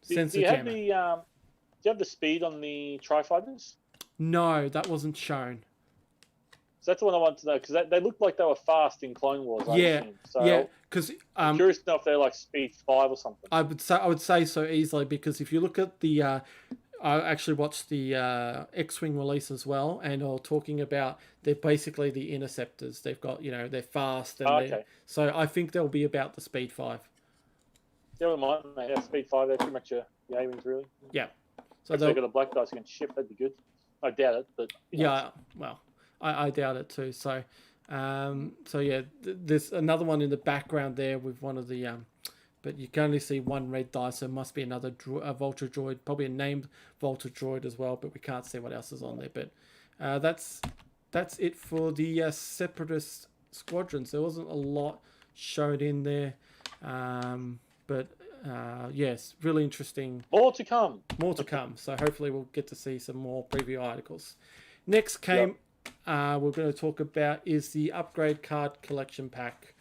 sense of jammer. Do you have the speed on the tri-fighters? No, that wasn't shown. So that's the one I want to know because they looked like they were fast in Clone Wars. Because I'm curious to know if they're like speed 5 or something. I would say so easily because if you look at the I actually watched the X Wing release as well, and are talking about they're basically the interceptors. They've got they're fast, and so I think they'll be about the Speed 5. Yeah, we might. Yeah, Speed 5. They're pretty much the A-wings, really. Yeah. So they've got the black dice against ship. That'd be good. I doubt it, but yeah. Well, I doubt it too. So, there's another one in the background there with one of the but you can only see one red die, so it must be another Volta droid, probably a named Volta droid as well, but we can't see what else is on there. But that's it for the Separatist squadrons. There wasn't a lot shown in there, but yes, really interesting. More to come. More to come. So hopefully we'll get to see some more preview articles. Next we're going to talk about is the upgrade card collection pack.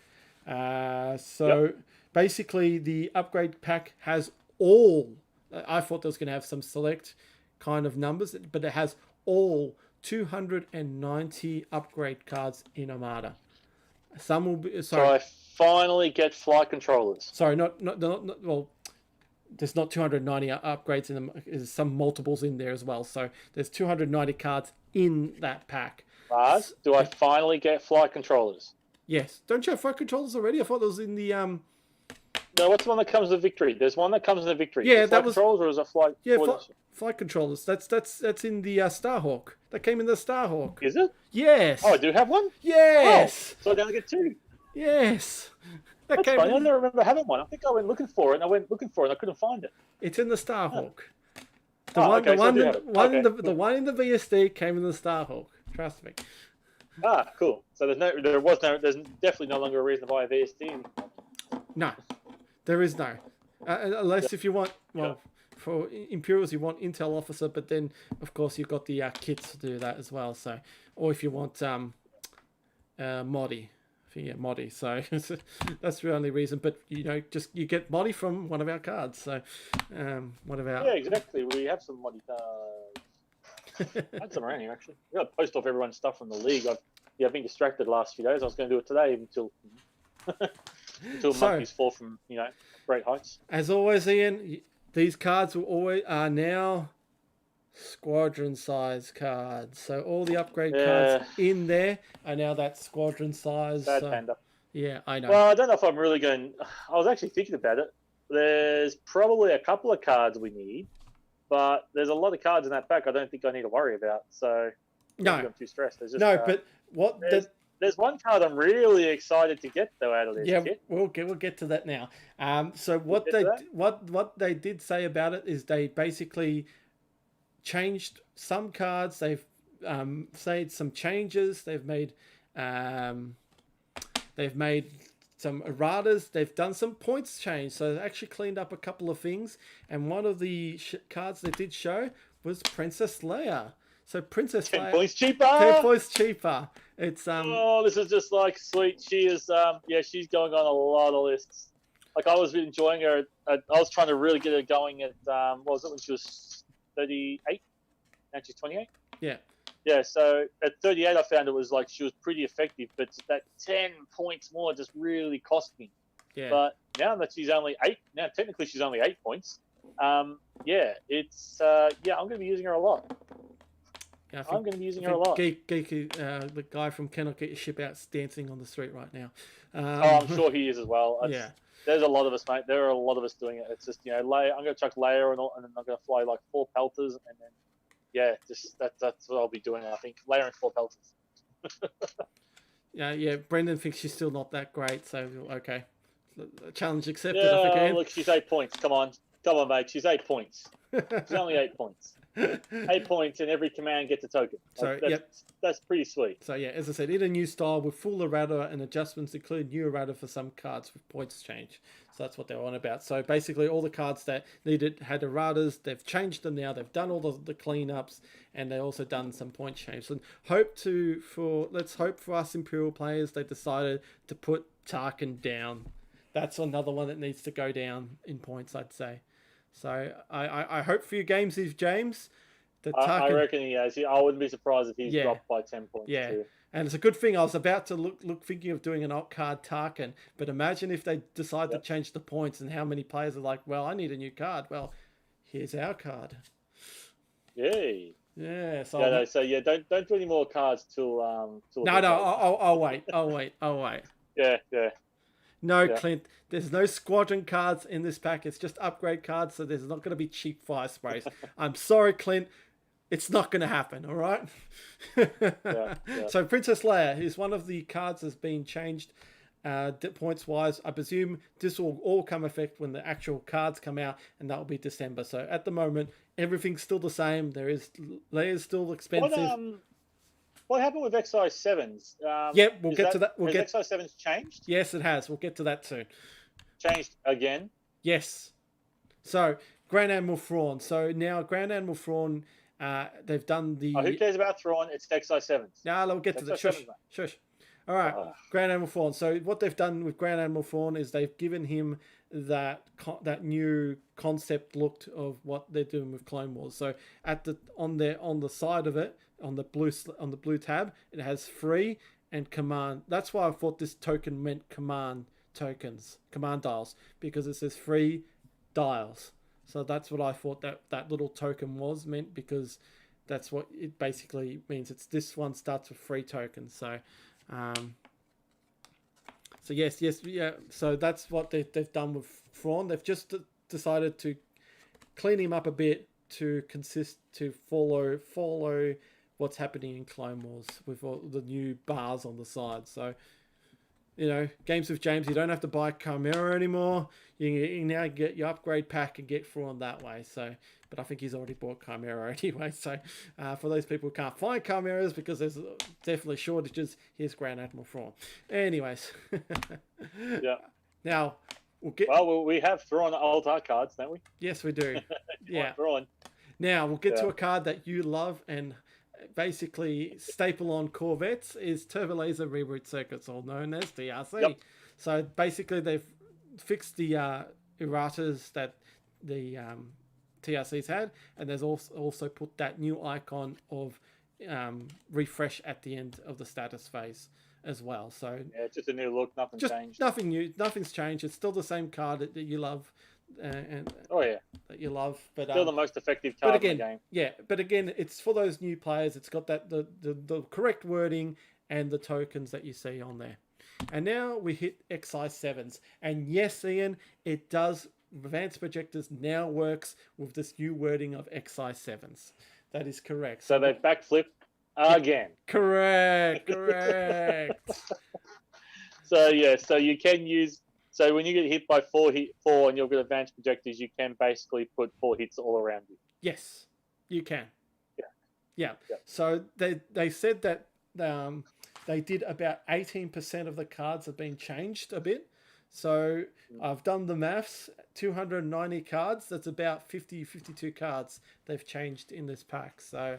Basically, the upgrade pack has all. I thought there was going to have some select kind of numbers, but it has all 290 upgrade cards in Armada. Some will be. So I finally get flight controllers. Sorry, not well. There's not 290 upgrades in them. There's some multiples in there as well. So there's 290 cards in that pack. But do I finally get flight controllers? Yes. Don't you have flight controllers already? I thought it was in the No, what's the one that comes with victory? There's one that comes in the victory. Yeah, that was controllers, or is it flight? Yeah, flight controllers. That's in the Starhawk. That came in the Starhawk. Is it? Yes. Oh, I do have one. Yes. Oh, so I only get 2. Yes. That's funny. I don't remember having one. I think I went looking for it, and I couldn't find it. It's in the Starhawk. The one in the VSD came in the Starhawk. Trust me. Ah, cool. So there's definitely no longer a reason to buy a VSD. No, there is no, unless if you want for Imperials you want Intel Officer, but then of course you've got the kits to do that as well. So, or if you want Modi. Yeah, Modi. So that's the only reason. But just you get Modi from one of our cards. So one of our. Yeah, exactly. We have some Modi cards. I had some around here actually. We got to post off everyone's stuff from the league. I've been distracted the last few days. I was going to do it today until monkeys fall from great heights. As always, Ian, these cards are now squadron size cards. So all the upgrade cards in there are now that squadron size. Bad panda. Yeah, I know. Well, I don't know if I'm really going. I was actually thinking about it. There's probably a couple of cards we need, but there's a lot of cards in that pack I don't think I need to worry about. So I'm too stressed. There's just, but what there's one card I'm really excited to get though out of this kit. We'll get to that now. So what they did say about it is they basically changed some cards. They've made some changes. They've made some erratas. They've done some points change. So they actually cleaned up a couple of things. And one of the cards they did show was Princess Leia. So Princess Leia, 10 points cheaper. 10 points cheaper. It's this is just like sweet. She is she's going on a lot of lists. Like I was enjoying her. I was trying to really get her going at what was it when she was 38? Now she's 28. Yeah. Yeah. So at 38, I found it was like she was pretty effective, but that 10 points more just really cost me. Yeah. But now that she's only 8, now technically she's only 8 points. I'm going to be using her a lot. Yeah, I'm going to be using her a lot. Geeky, the guy from Cannot Get Your Ship Out, is dancing on the street right now. I'm sure he is as well. Yeah. There's a lot of us, mate. There are a lot of us doing it. It's just, Leia, I'm going to chuck Leia and then I'm going to fly like 4 pelters and then, that's what I'll be doing, I think. Leia and 4 pelters. Yeah. Brendan thinks she's still not that great, so okay. Challenge accepted, I think. Look, she's 8 points. Come on, mate. She's 8 points. She's only 8 points. 8 points, and every command gets a token. So that's pretty sweet. So as I said, in a new style with full errata and adjustments, include new errata for some cards with points change. So that's what they're on about. So basically, all the cards that had erratas, they've changed them now. They've done all the cleanups, and they've also done some point change. And let's hope for us Imperial players, they decided to put Tarkin down. That's another one that needs to go down in points, I'd say. So I hope for your games, James. I reckon he has. I wouldn't be surprised if he's dropped by 10 points. Yeah, too. And it's a good thing. I was about to thinking of doing an alt card Tarkin, but imagine if they decide to change the points and how many players are like, well, I need a new card. Well, here's our card. Yay. Yeah. So don't do any more cards till no. I'll wait. Yeah. No, Clint. There's no squadron cards in this pack. It's just upgrade cards. So there's not going to be cheap fire sprays. I'm sorry, Clint. It's not going to happen. All right. So Princess Leia is one of the cards that's been changed. Points wise, I presume this will all come effect when the actual cards come out, and that will be December. So at the moment, everything's still the same. Leia's still expensive. What happened with XI7s? We'll get to that. Has XI7s changed? Yes, it has. We'll get to that soon. Changed again? Yes. So Grand Admiral Thrawn. So now Grand Admiral Thrawn, they've done the. Who cares about Thrawn? It's XI7s. No, we'll get to that. Shush. All right, Grand Admiral Thrawn. So what they've done with Grand Admiral Thrawn is they've given him that new concept look of what they're doing with Clone Wars. So on the side of it, on the blue tab, it has free and command. That's why I thought this token meant command dials, because it says free dials. So that's what I thought that little token meant, because that's what it basically means. It's this one starts with free tokens. So. Yes. So that's what they've done with Thrawn. They've just decided to clean him up a bit to follow what's happening in Clone Wars with all the new bars on the side. So, Games with James, you don't have to buy Chimera anymore. You now get your upgrade pack and get Thrawn that way. So, but I think he's already bought Chimera anyway. So, for those people who can't find Chimeras because there's definitely shortages, here's Grand Admiral Thrawn. Anyways, yeah. Now we have Thrawn old art cards, don't we? Yes, we do. Yeah. Thrawn. Now we'll get to a card that you love and basically staple on Corvettes is Turbo Laser Reroute Circuits, all known as TRC. Yep. So basically they've fixed the erratas that the TRCs had, and there's also put that new icon of refresh at the end of the status phase as well. So it's just a new look, nothing changed. Nothing new, nothing's changed. It's still the same card that you love. That you love, but still the most effective card in the game. Yeah, but again, it's for those new players. It's got that the correct wording and the tokens that you see on there. And now we hit XI7s, and yes, Ian, it does. Advanced Projectors now works with this new wording of XI7s. That is correct. So they backflip again. Correct. So you can use. So when you get hit by four and you've got advanced projectors, you can basically put 4 hits all around you. Yes, you can. Yeah. Yeah. So they said that they did about 18% of the cards have been changed a bit. So I've done the maths. 290 cards. That's about 52 cards they've changed in this pack. So.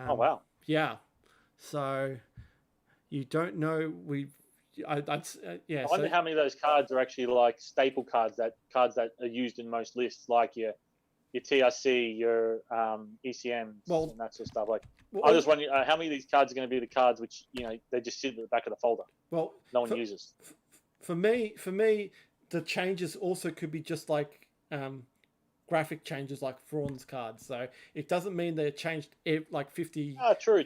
Oh wow. Yeah. So you don't know I wonder how many of those cards are actually like staple cards that are used in most lists, like your TRC, your ECMs, and that sort of stuff. I just wonder how many of these cards are going to be the cards which they just sit at the back of the folder. Well, no one uses. For me, the changes also could be just like graphic changes, like Thrawn's cards. So it doesn't mean they're changed like 50. True.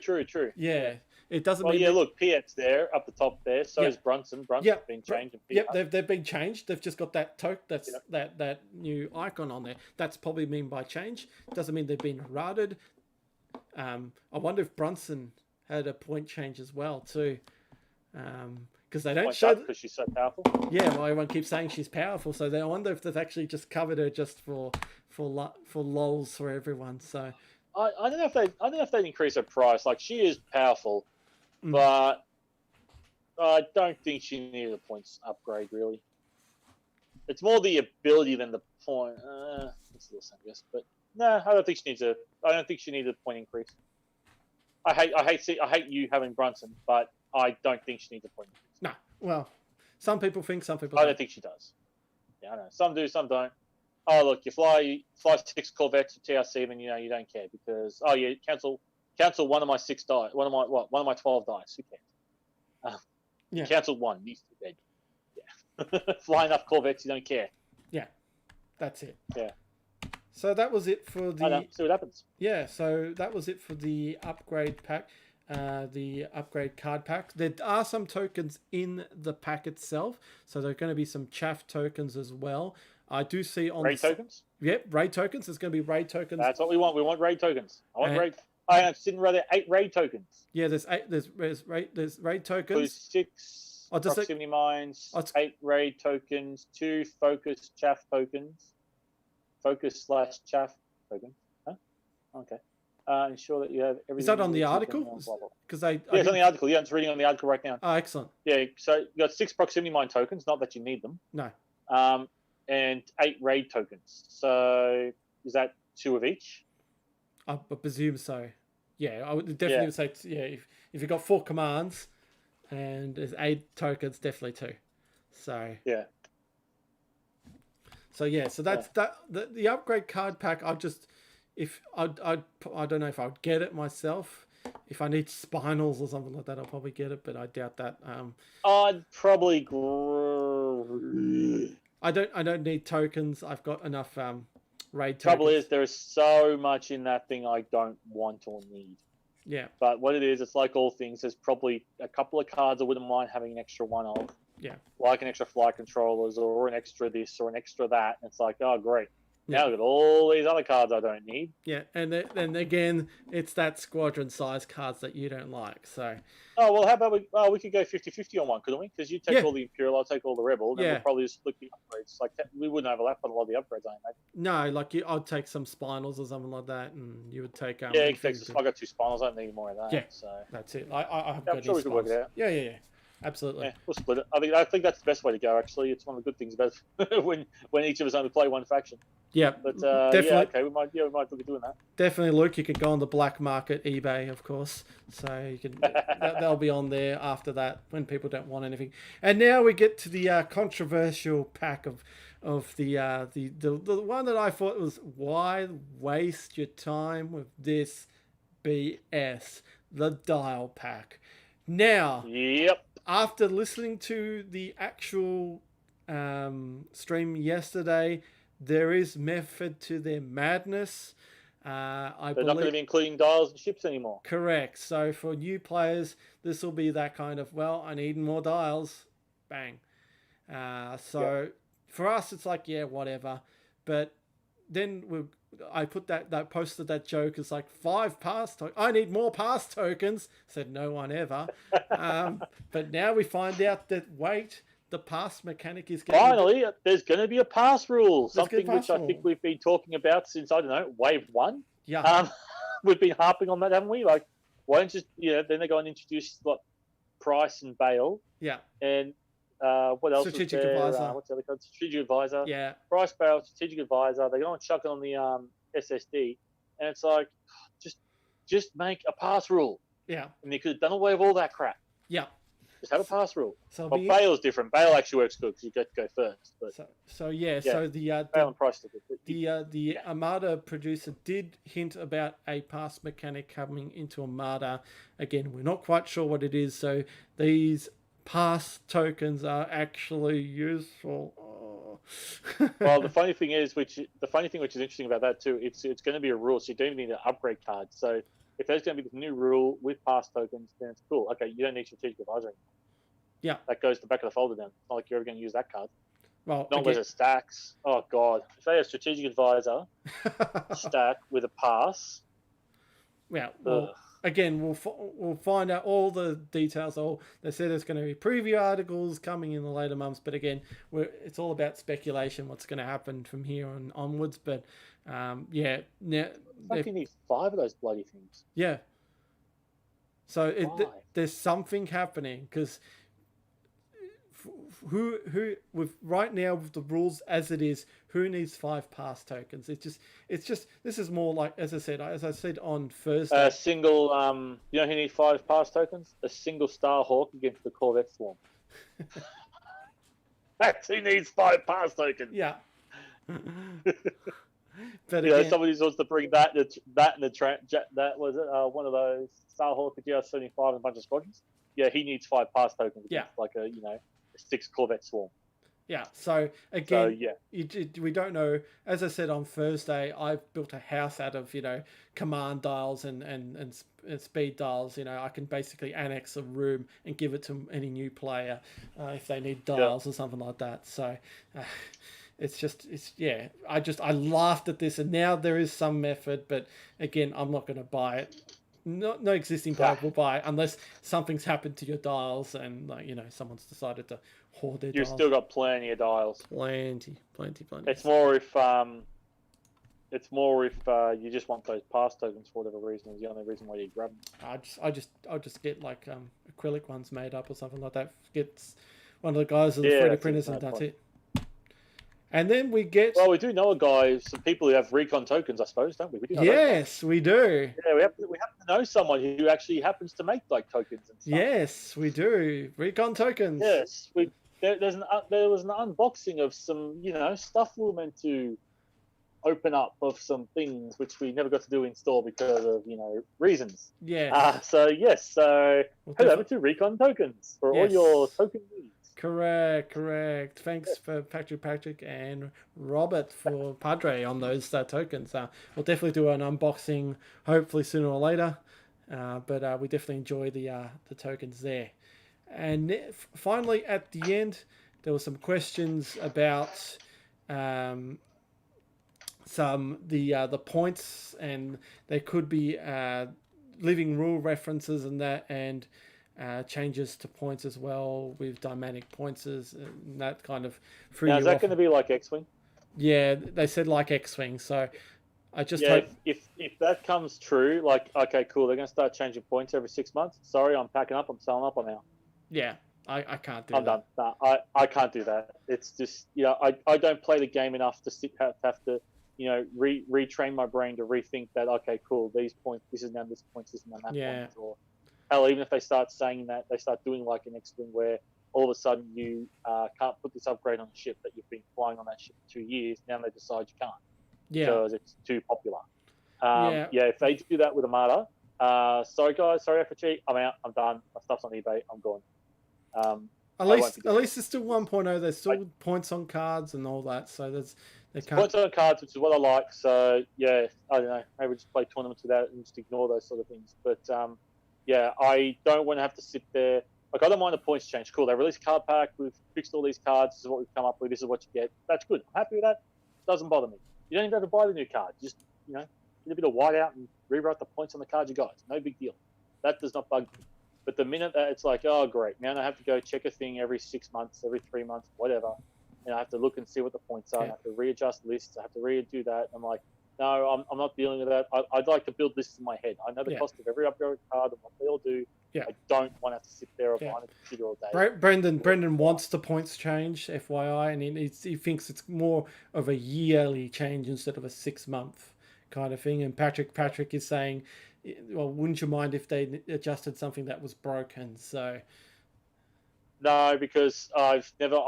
Yeah. It doesn't mean. Look, PX there up the top there. So is Brunson. Brunson's been changed. They've been changed. They've just got that that new icon on there. That's probably mean by change. It doesn't mean they've been errated. I wonder if Brunson had a point change as well too, because they don't show. Because she's so powerful. Yeah, well, everyone keeps saying she's powerful, so I wonder if they've actually just covered her just for lols for everyone. So I don't know if they increase her price. Like, she is powerful. But I don't think she needed a points upgrade, really. It's more the ability than the point. It's the same, I guess. But no, I don't think she needs a point increase. I hate you having Brunson, but I don't think she needs a point increase. No, well, some people think, some people. I don't think she does. Yeah, I know. Some do, some don't. Oh, look, you fly 6 Corvettes to TRC, then you don't care because cancel one of my 6 dice. One of my 12 dice. Who cares? You cancelled one. These two dead. Yeah. Flying up Corvettes, you don't care. Yeah, that's it. Yeah. So that was it for the. I know. See what happens. Yeah, so that was it for the upgrade pack, the upgrade card pack. There are some tokens in the pack itself, so there are going to be some chaff tokens as well. I do see on raid tokens. Yep, raid tokens. There's going to be raid tokens. That's what we want. We want raid tokens. I want raid. I have seen rather 8 raid tokens. Yeah, there's 8. There's raid tokens. 6 proximity mines. 8 raid tokens. 2 focus chaff tokens. Focus/chaff tokens. Huh? Okay. Ensure that you have everything. Is that on the article? Because it's on the article. Yeah, I'm just reading on the article right now. Oh, excellent. Yeah, so you got 6 proximity mine tokens. Not that you need them. No. And 8 raid tokens. So is that 2 of each? I presume so. Yeah, I would definitely say if you've got 4 commands and there's 8 tokens, definitely 2. So yeah. So that's that. The upgrade card pack. I don't know if I would get it myself. If I need spinals or something like that, I'll probably get it, but I doubt that. I'd probably. I don't need tokens. I've got enough raid tokens. Trouble is, there is so much in that thing I don't want or need. Yeah. But what it is, it's like all things. There's probably a couple of cards I wouldn't mind having an extra one of. Yeah. Like an extra flight controllers or an extra this or an extra that. And it's like, oh, great. Now I've got all these other cards I don't need. Yeah, and then again, it's that squadron size cards that you don't like. So. Oh well, how about we could go 50-50 on one, couldn't we? Because you take all the Imperial, I'll take all the Rebel. Then we'll probably just split the upgrades. Like we wouldn't overlap on a lot of the upgrades, I imagine. No, like I'd take some spinals or something like that, and you would take. Yeah, you can take. I got 2 spinals. I don't need more of that. Yeah, so that's it. I'm sure we could work it out. Yeah. Absolutely. Yeah, we'll split it. I think that's the best way to go. Actually, it's one of the good things about when each of us only play one faction. Yeah, but definitely. Okay, we might look at doing that. Definitely, Luke. You could go on the black market, eBay, of course. So you can they'll be on there after that when people don't want anything. And now we get to the controversial pack of the one that I thought was, why waste your time with this BS, the dial pack. Now, after listening to the actual stream yesterday, there is method to their madness. They're not going to be including dials and ships anymore. Correct. So for new players, this will be that kind of, well, I need more dials. Bang. For us, it's like, yeah, whatever. But then I put that posted that joke as like 5 pass tokens. I need more pass tokens. Said no one ever. But now we find out that the pass mechanic is finally there's going to be a pass rule. Something which I think we've been talking about since, I don't know, wave 1. Yeah. We've been harping on that, haven't we? Like, why don't you? Then they go and introduce Price and Bale. Yeah. And what else? Strategic advisor. What's the other code? Strategic advisor. Yeah. Price, Bale, strategic advisor. They go and chuck it on the SSD, and it's like, just make a pass rule. Yeah. And they could have done away with all that crap. Yeah. Just have a pass rule. So Bale's different. Bale actually works good because you get to go first. But so the Bale and Price the Armada producer did hint about a pass mechanic coming into Armada. Again, we're not quite sure what it is. So these pass tokens are actually useful. Oh. Well, the funny thing which is interesting about that too, it's going to be a rule, so you don't even need an upgrade card. So if there's going to be this new rule with pass tokens, then it's cool. Okay, you don't need strategic advisor anymore. Yeah. That goes to the back of the folder then. It's not like you're ever going to use that card. Well, not unless it stacks. Oh, God. If they have strategic advisor stack with a pass. Yeah. Well, again, we'll find out all the details. They said there's going to be preview articles coming in the later months. But again, it's all about speculation, what's going to happen from here onwards. But, yeah. Now, you need 5 of those bloody things. Yeah. So there's something happening because who with right now with the rules as it is, who needs 5 pass tokens? It's just this is more like, as I said on Thursday. A single you know who needs 5 pass tokens? A single Star Hawk against the Corvette Swarm. That's who needs 5 pass tokens. Yeah. But again, somebody wants to bring that and that was it. One of those Star Hawk, the GR-75 and a bunch of squadrons. Yeah, he needs 5 pass tokens. Yeah, like a 6 Corvette Swarm. Yeah. So again, we don't know. As I said on Thursday, I've built a house out of command dials and speed dials. I can basically annex a room and give it to any new player if they need dials or something like that. So I laughed at this, and now there is some method, but again, I'm not going to buy it. No existing player will buy it unless something's happened to your dials and someone's decided to hoard their dials. You've still got plenty of dials. Plenty. It's more if you just want those pass tokens for whatever reason. Is the only reason why you grab them. I'll just get like acrylic ones made up or something like that. Get one of the guys with the 3D printers and that's it. And then we get... Well, we do know some people who have recon tokens, I suppose, don't we? We do know yes, we do. Yeah, we have to know someone who actually happens to make like tokens and stuff. Yes, we do. Recon tokens. Yes, there was an unboxing of some, stuff we were meant to open up of some things which we never got to do in store because of, reasons. Yeah. So head over to recon tokens for all your token needs. Correct. Thanks for Patrick and Robert for Padre on those tokens. We'll definitely do an unboxing, hopefully sooner or later. But we definitely enjoy the tokens there. And finally, at the end, there were some questions about the points, and there could be living rule references and that, and changes to points as well with dynamic points and that kind of. Now, is that going to be like X Wing? Yeah, they said like X Wing. So I just hope if that comes true, like okay, cool, they're going to start changing points every 6 months. Sorry, I'm packing up. I'm selling up. I'm out. Yeah, I can't do. I'm done. No, I can't do that. It's just I don't play the game enough to have to retrain my brain to rethink that. Okay, cool. These points. This is now this point. This is now that point. Or hell, even if they start saying that, they start doing like an X Wing where all of a sudden you can't put this upgrade on the ship that you've been flying on that ship for 2 years. Now they decide you can't. Yeah. Because it's too popular. If they do that with Armada, sorry guys, sorry FHE, I'm out, I'm done. My stuff's on eBay, I'm gone. At least it's still 1.0. There's still points on cards and all that. So points on cards, which is what I like. So I don't know. Maybe just play tournaments without it and just ignore those sort of things. But I don't want to have to sit there. Like, I don't mind the points change. Cool, they released a card pack. We've fixed all these cards. This is what we've come up with. This is what you get. That's good. I'm happy with that. Doesn't bother me. You don't even have to buy the new card. Just, get a bit of whiteout and rewrite the points on the cards you got. No big deal. That does not bug me. But the minute that it's like, oh, great, now I have to go check a thing every 6 months, every 3 months, whatever, and I have to look and see what the points are. I have to readjust lists. I have to redo that. I'm like, no, I'm not dealing with that. I'd like to build lists in my head. I know the cost of every upgrade card and what they all do. Yeah. I don't want to have to sit there behind a computer all day. Brendan wants the points change, FYI, and he thinks it's more of a yearly change instead of a 6 month kind of thing. And Patrick is saying, well, wouldn't you mind if they adjusted something that was broken? So no, because I've never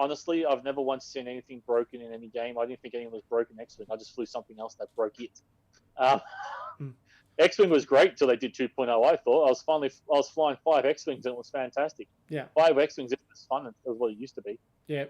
once seen anything broken in any game. I didn't think anything was broken X Wing. I just flew something else that broke it. X Wing was great till they did 2.0. I thought I was flying 5 X Wings and it was fantastic. Yeah, 5 X Wings, it was fun. It was what it used to be. Yeah,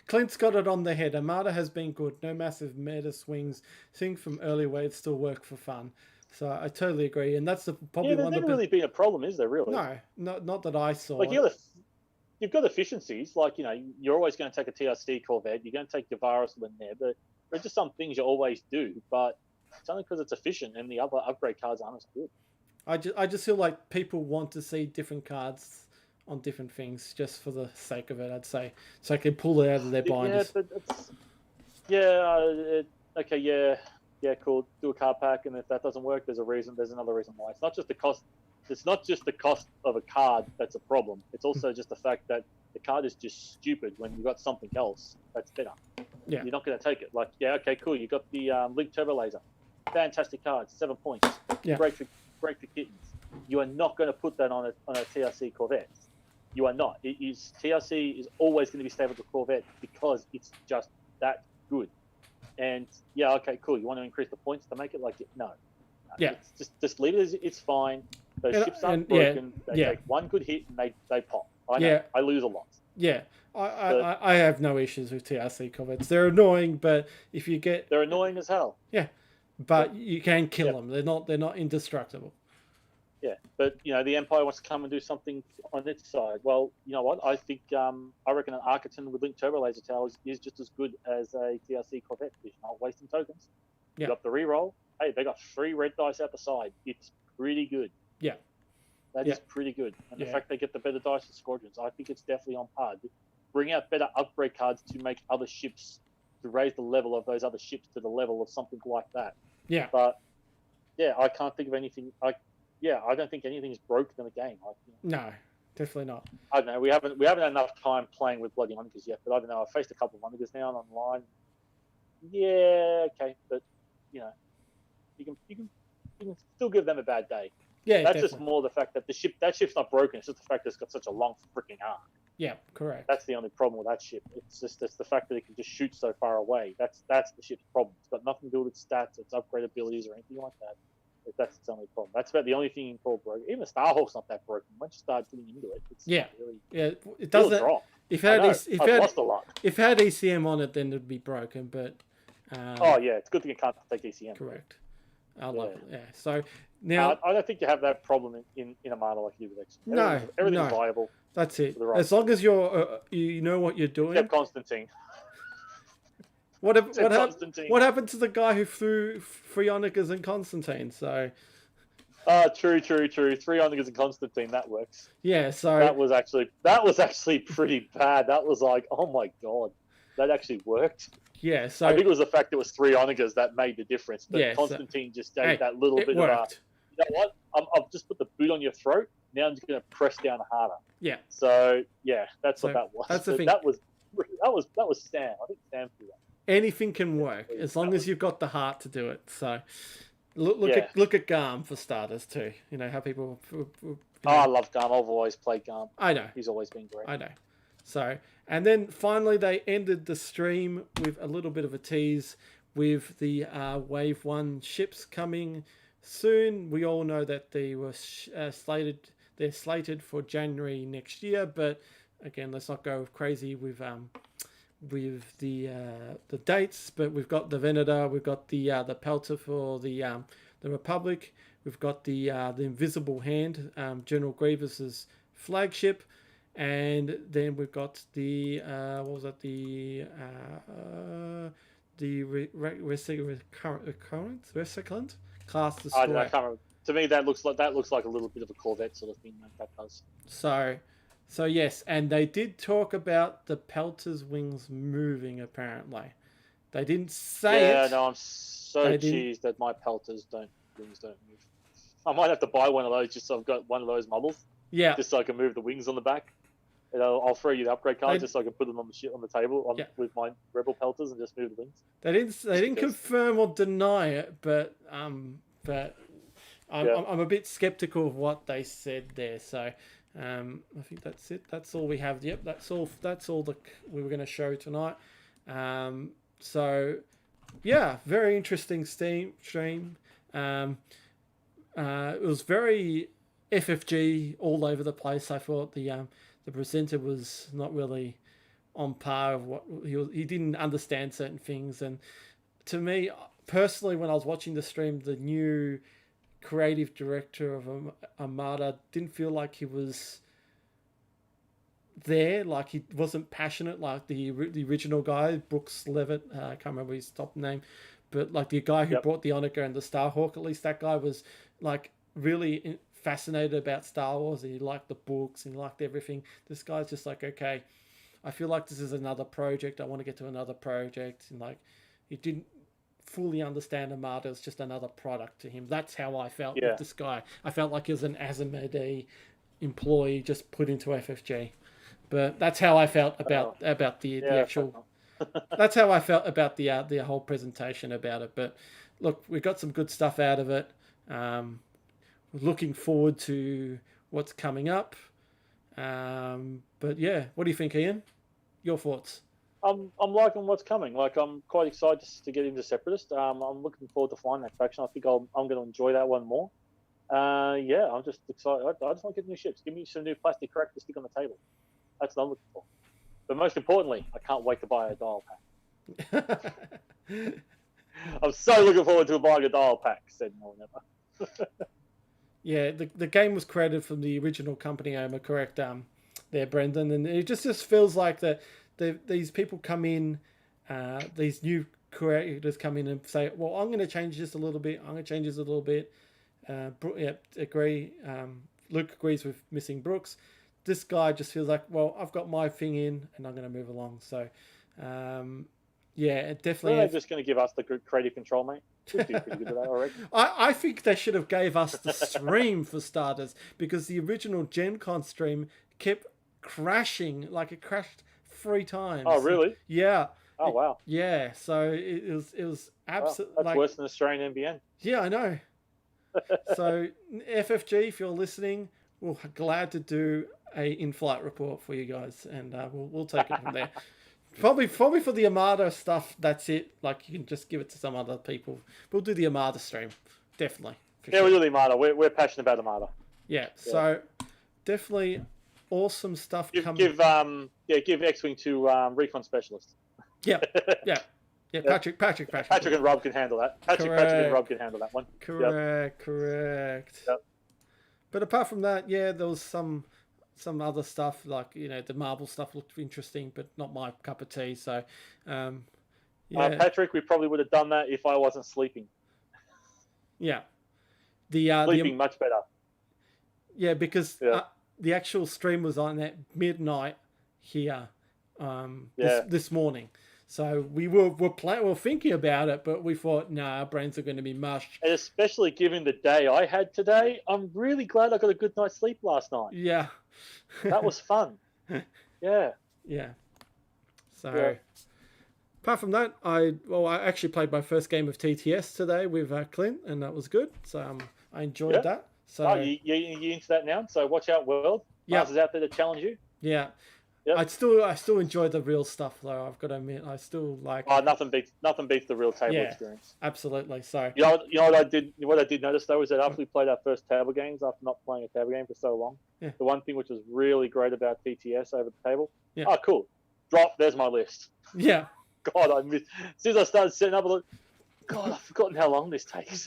Clint's got it on the head. Armada has been good. No massive meta swings. Things from early waves still work for fun. So I totally agree, and that's probably there's one. Never really been a problem, is there? Really? No, not that I saw. Like you've got efficiencies. Like you're always going to take a TRC Corvette. You're going to take Gavaris when there, but there's just some things you always do. But it's only because it's efficient, and the other upgrade cards aren't as good. I just feel like people want to see different cards on different things just for the sake of it. I'd say so I can pull it out of their binders. Yeah, cool. Do a card pack, and if that doesn't work, there's another reason why. It's not just the cost. It's not just the cost of a card that's a problem. It's also just the fact that the card is just stupid when you've got something else that's better. Yeah. You're not going to take it. Like, okay, cool. You got the Link Turbo Laser. Fantastic card. 7 points. Yeah. Great for kittens. You are not going to put that on a TRC Corvette. You are not. TRC is always going to be stable to Corvette because it's just that good. And okay, cool. You want to increase the points to make it like it? No. Yeah. It's just leave it as it's fine. Those ships aren't broken. They take one good hit and they pop. I know. I lose a lot. Yeah, I have no issues with TRC corvettes. They're annoying, but if you get... They're annoying as hell. Yeah, but you can kill them. They're not indestructible. Yeah, but the Empire wants to come and do something on its side. Well, you know what? I think I reckon an Architon with linked turbo laser towers is just as good as a TRC corvette because you're not wasting tokens. You got the reroll. Hey, they got 3 red dice out the side. It's pretty good. Yeah, that is pretty good. And the fact they get the better dice for squadrons, I think it's definitely on par. Bring out better upgrade cards to make other ships, to raise the level of those other ships to the level of something like that. Yeah, but I can't think of anything. I don't think anything's broken in the game. No, definitely not. I don't know. We haven't had enough time playing with bloody Onikers yet, but I don't know. I've faced a couple of Onikers now and online. Yeah, okay, but you can still give them a bad day. Yeah, that's definitely. just more the fact that that ship's not broken. It's just the fact that it's got such a long freaking arc. Yeah, correct. That's the only problem with that ship. It's the fact that it can just shoot so far away. That's the ship's problem. It's got nothing to do with its stats, its upgrade abilities, or anything like that. That's its only problem. That's about the only thing you can call broken. Even the Starhawk's not that broken. Once you start getting into it, it's really, it doesn't. If it had ECM on it, then it'd be broken. But it's good that you can't take ECM. Correct. I love it. Yeah. So now I don't think you have that problem in Armada like you do with X. Everything's viable. That's it. As long as you're you know what you're doing. Except Constantine. What happened to the guy who flew Freonicas and Constantine? So. True. 3 Onikers and Constantine, that works. Yeah, so that was actually pretty bad. That was like, oh my god, that actually worked. Yeah, so I think it was the fact there was 3 Onikers that made the difference. But Constantine just gave that little bit worked. You know what? I've just put the boot on your throat. Now I'm just going to press down harder. Yeah. So that's what that was. That's the thing. That was Sam. I think Sam threw that. Anything can work as long as you've got the heart to do it. So look at Garm for starters too. You know how people. I love Garm. I've always played Garm. I know he's always been great. I know. So and then finally they ended the stream with a little bit of a tease with the Wave 1 ships coming soon. We all know that they were slated. They're slated for January next year, but again, let's not go crazy with the dates. But we've got the Venator, we've got the Pelter for the Republic, we've got the Invisible Hand, General Grievous's flagship, and then we've got the Recirculant class destroyer. I can't remember. To me, that looks like a little bit of a Corvette sort of thing. That does. So yes, and they did talk about the Pelter's wings moving. Apparently, they didn't say it. Yeah, no, I'm so cheesed that my Pelter's wings don't move. I might have to buy one of those just so I've got one of those models. Yeah. Just so I can move the wings on the back. And I'll throw you the upgrade cards just so I can put them on the table with my Rebel Pelters and just move the wings. They didn't confirm or deny it, but I'm a bit skeptical of what they said there. So I think that's it. That's all we have. Yep, that's all that we were going to show tonight. So yeah, very interesting stream. It was very FFG all over the place. I thought the presenter was not really on par of what he didn't understand certain things. And to me personally, when I was watching the stream, the new creative director of Armada didn't feel like he was there, like he wasn't passionate like the original guy, Brooks Levitt. I can't remember his top name, but like the guy who brought the Onika and the Starhawk, at least that guy was like really fascinated about Star Wars, and he liked the books and he liked everything. This guy's just like, okay, I feel like this is another project. I want to get to another project, and like he didn't fully understand Armada. It's just another product to him. That's how I felt with this guy. I felt like he was an Azimedi employee just put into FFG. But that's how I felt about the actual. That's how I felt about the whole presentation about it. But look, we got some good stuff out of it. Looking forward to what's coming up. But yeah, what do you think, Ian? Your thoughts? I'm liking what's coming. Like, I'm quite excited to get into Separatist. I'm looking forward to flying that faction. I think I'm going to enjoy that one more. I'm just excited. I just want to get new ships. Give me some new plastic crack to stick on the table. That's what I'm looking for. But most importantly, I can't wait to buy a dial pack. I'm so looking forward to buying a dial pack, said no one ever. Yeah, the game was created from the original company owner, correct? There, Brendan, and it just feels like that these people come in, these new creators come in and say, well, I'm going to change this a little bit. I'm going to change this a little bit. Yeah, agree. Luke agrees with missing Brooks. This guy just feels like, well, I've got my thing in, and I'm going to move along. So, yeah, it definitely. They're just going to give us the creative control, mate. We'd do pretty good at that, I reckon. I think they should have gave us the stream for starters, because the original Gen Con stream kept crashing, like it crashed 3 times. Oh, really? Yeah. Oh, wow. Yeah, so it was absolutely... Well, that's worse than Australian NBN. Yeah, I know. So, FFG, if you're listening, we're glad to do a in-flight report for you guys, and we'll take it from there. Probably for the Armada stuff, that's it. Like, you can just give it to some other people. We'll do the Armada stream, definitely. Yeah, sure. We'll do the Armada. We're passionate about Armada. Yeah, so definitely awesome stuff coming. Give X Wing to Recon Specialist. Yeah. Patrick and Rob can handle that. Patrick and Rob can handle that one. Correct. Yep. But apart from that, yeah, there was some other stuff, like, you know, the Marvel stuff looked interesting, but not my cup of tea. So, yeah. Patrick, we probably would have done that if I wasn't sleeping. Yeah. Sleeping much better. Yeah, because the actual stream was on at midnight here this morning. So we were thinking about it, but we thought, our brains are going to be mush. And especially given the day I had today, I'm really glad I got a good night's sleep last night. Yeah. That was fun. Yeah. Yeah. So, apart from that, I actually played my first game of TTS today with Clint, and that was good. So I enjoyed that. So you into that now? So watch out, world. Masters out there to challenge you. Yeah. Yep. I still enjoy the real stuff, though. I've got to admit, I still like. Oh, nothing beats the real table experience. Absolutely. So you know what I did. What I did notice though is that after we played our first table games, after not playing a table game for so long, the one thing which was really great about TTS over the table. Yeah. Oh, cool. Drop. There's my list. Yeah. God, I missed. As soon as I started setting up, I looked. God, I've forgotten how long this takes.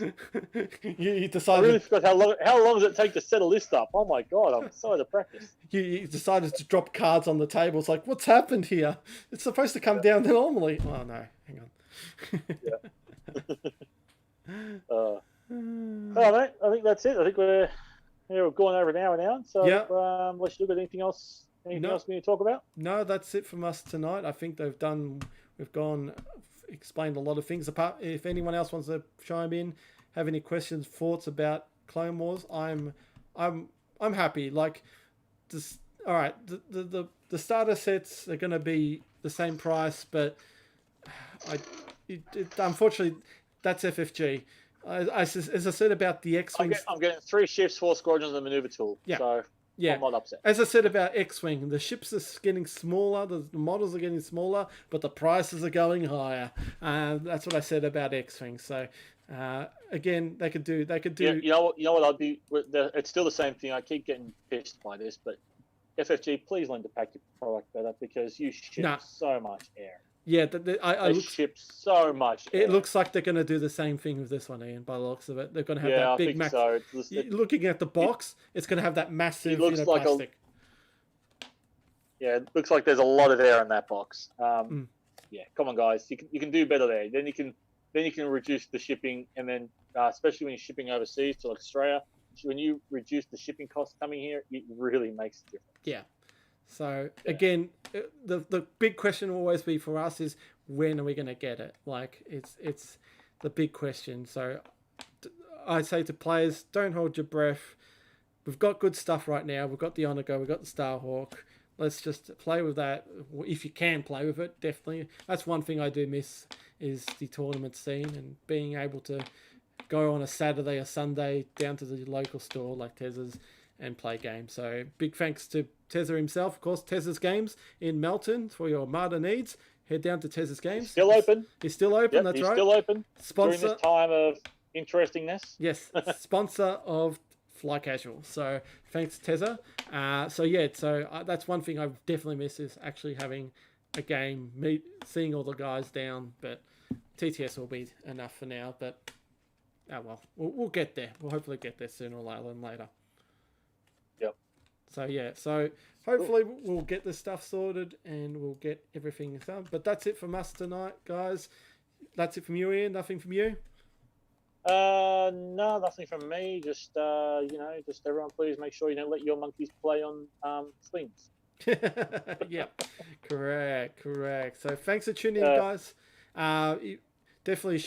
you decided. I really forgot how long does it take to set a list up? Oh my God, I'm sorry to practice. You decided to drop cards on the table. It's like, what's happened here? It's supposed to come down normally. Oh no, hang on. All right, mate. I think that's it. I think we're going over an hour now. So unless you've got anything else we need to talk about? No, that's it from us tonight. I think explained a lot of things. Apart, if anyone else wants to chime in, have any questions, thoughts about Clone Wars, I'm happy. Like, this, all right, the starter sets are going to be the same price, but unfortunately, that's FFG. As I said about the X Wing, I'm getting 3 ships, 4 squadrons, and a maneuver tool. Yeah. So I'm not upset. As I said about X Wing, the ships are getting smaller, the models are getting smaller, but the prices are going higher. That's what I said about X Wing. So again, they could do. Yeah, you know what I'd be. It's still the same thing. I keep getting pissed by this, but FFG, please learn to pack your product better, because you ship so much air. Yeah, I ship so much air. It looks like they're going to do the same thing with this one, Ian, by the looks of it. They're going to have that big max. So. Looking at the box, it's going to have that massive plastic. It looks like there's a lot of air in that box. Yeah, come on, guys. You can do better there. Then you can reduce the shipping, and then especially when you're shipping overseas to like Australia, when you reduce the shipping costs coming here, it really makes a difference. Yeah. So again, the big question will always be for us is, when are we going to get it? Like, it's the big question. So I say to players, don't hold your breath. We've got good stuff right now. We've got the Onago, we've got the Starhawk. Let's just play with that. If you can play with it, definitely. That's one thing I do miss, is the tournament scene and being able to go on a Saturday or Sunday down to the local store like Tez's and play games. So big thanks to Tezza himself, of course. Tezza's Games in Melton for your Armada needs. Head down to Tezza's Games. He's still open. He's still open. He's still open. Sponsor during this time of interestingness. Yes, sponsor of fly casual. So thanks, Tezza. So that's one thing I definitely miss is actually having a game, seeing all the guys down. But TTS will be enough for now. But we'll get there. We'll hopefully get there sooner rather than later. Yep. So hopefully we'll get this stuff sorted and we'll get everything done. But that's it from us tonight, guys. That's it from you, Ian. Nothing from you. No, nothing from me. Just just everyone, please make sure you don't let your monkeys play on slings. Yep, correct. So thanks for tuning in, guys. Definitely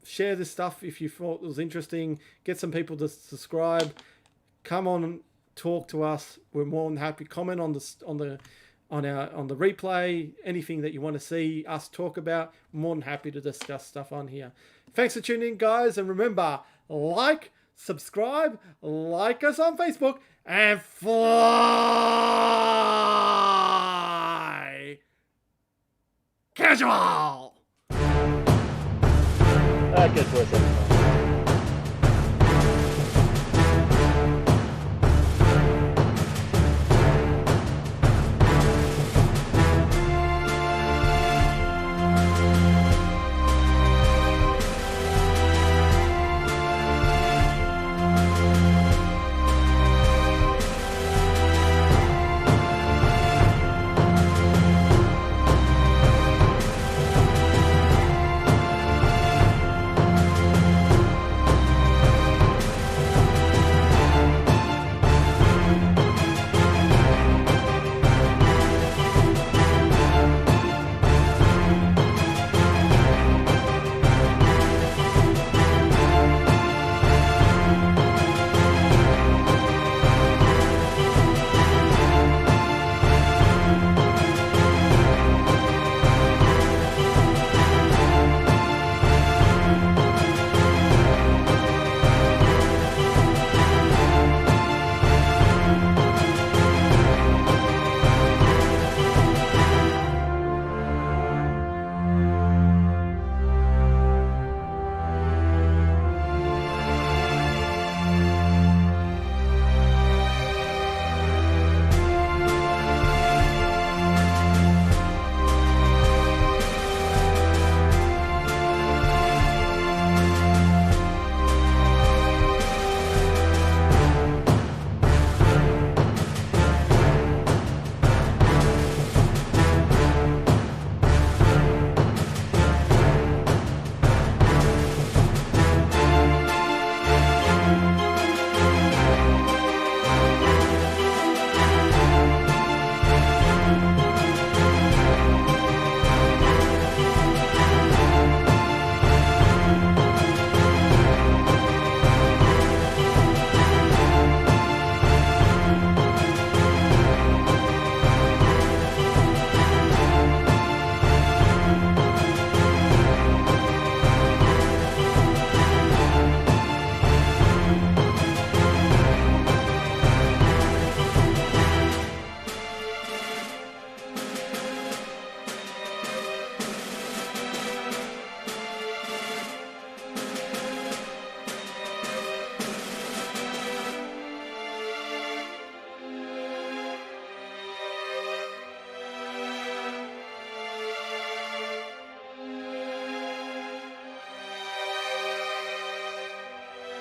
share this stuff if you thought it was interesting. Get some people to subscribe. Come on and talk to us. We're more than happy. Comment on the replay, anything that you want to see us talk about. I'm more than happy to discuss stuff on here. Thanks for tuning in, guys, and remember, subscribe, like us on Facebook, and fly casual. Good choice.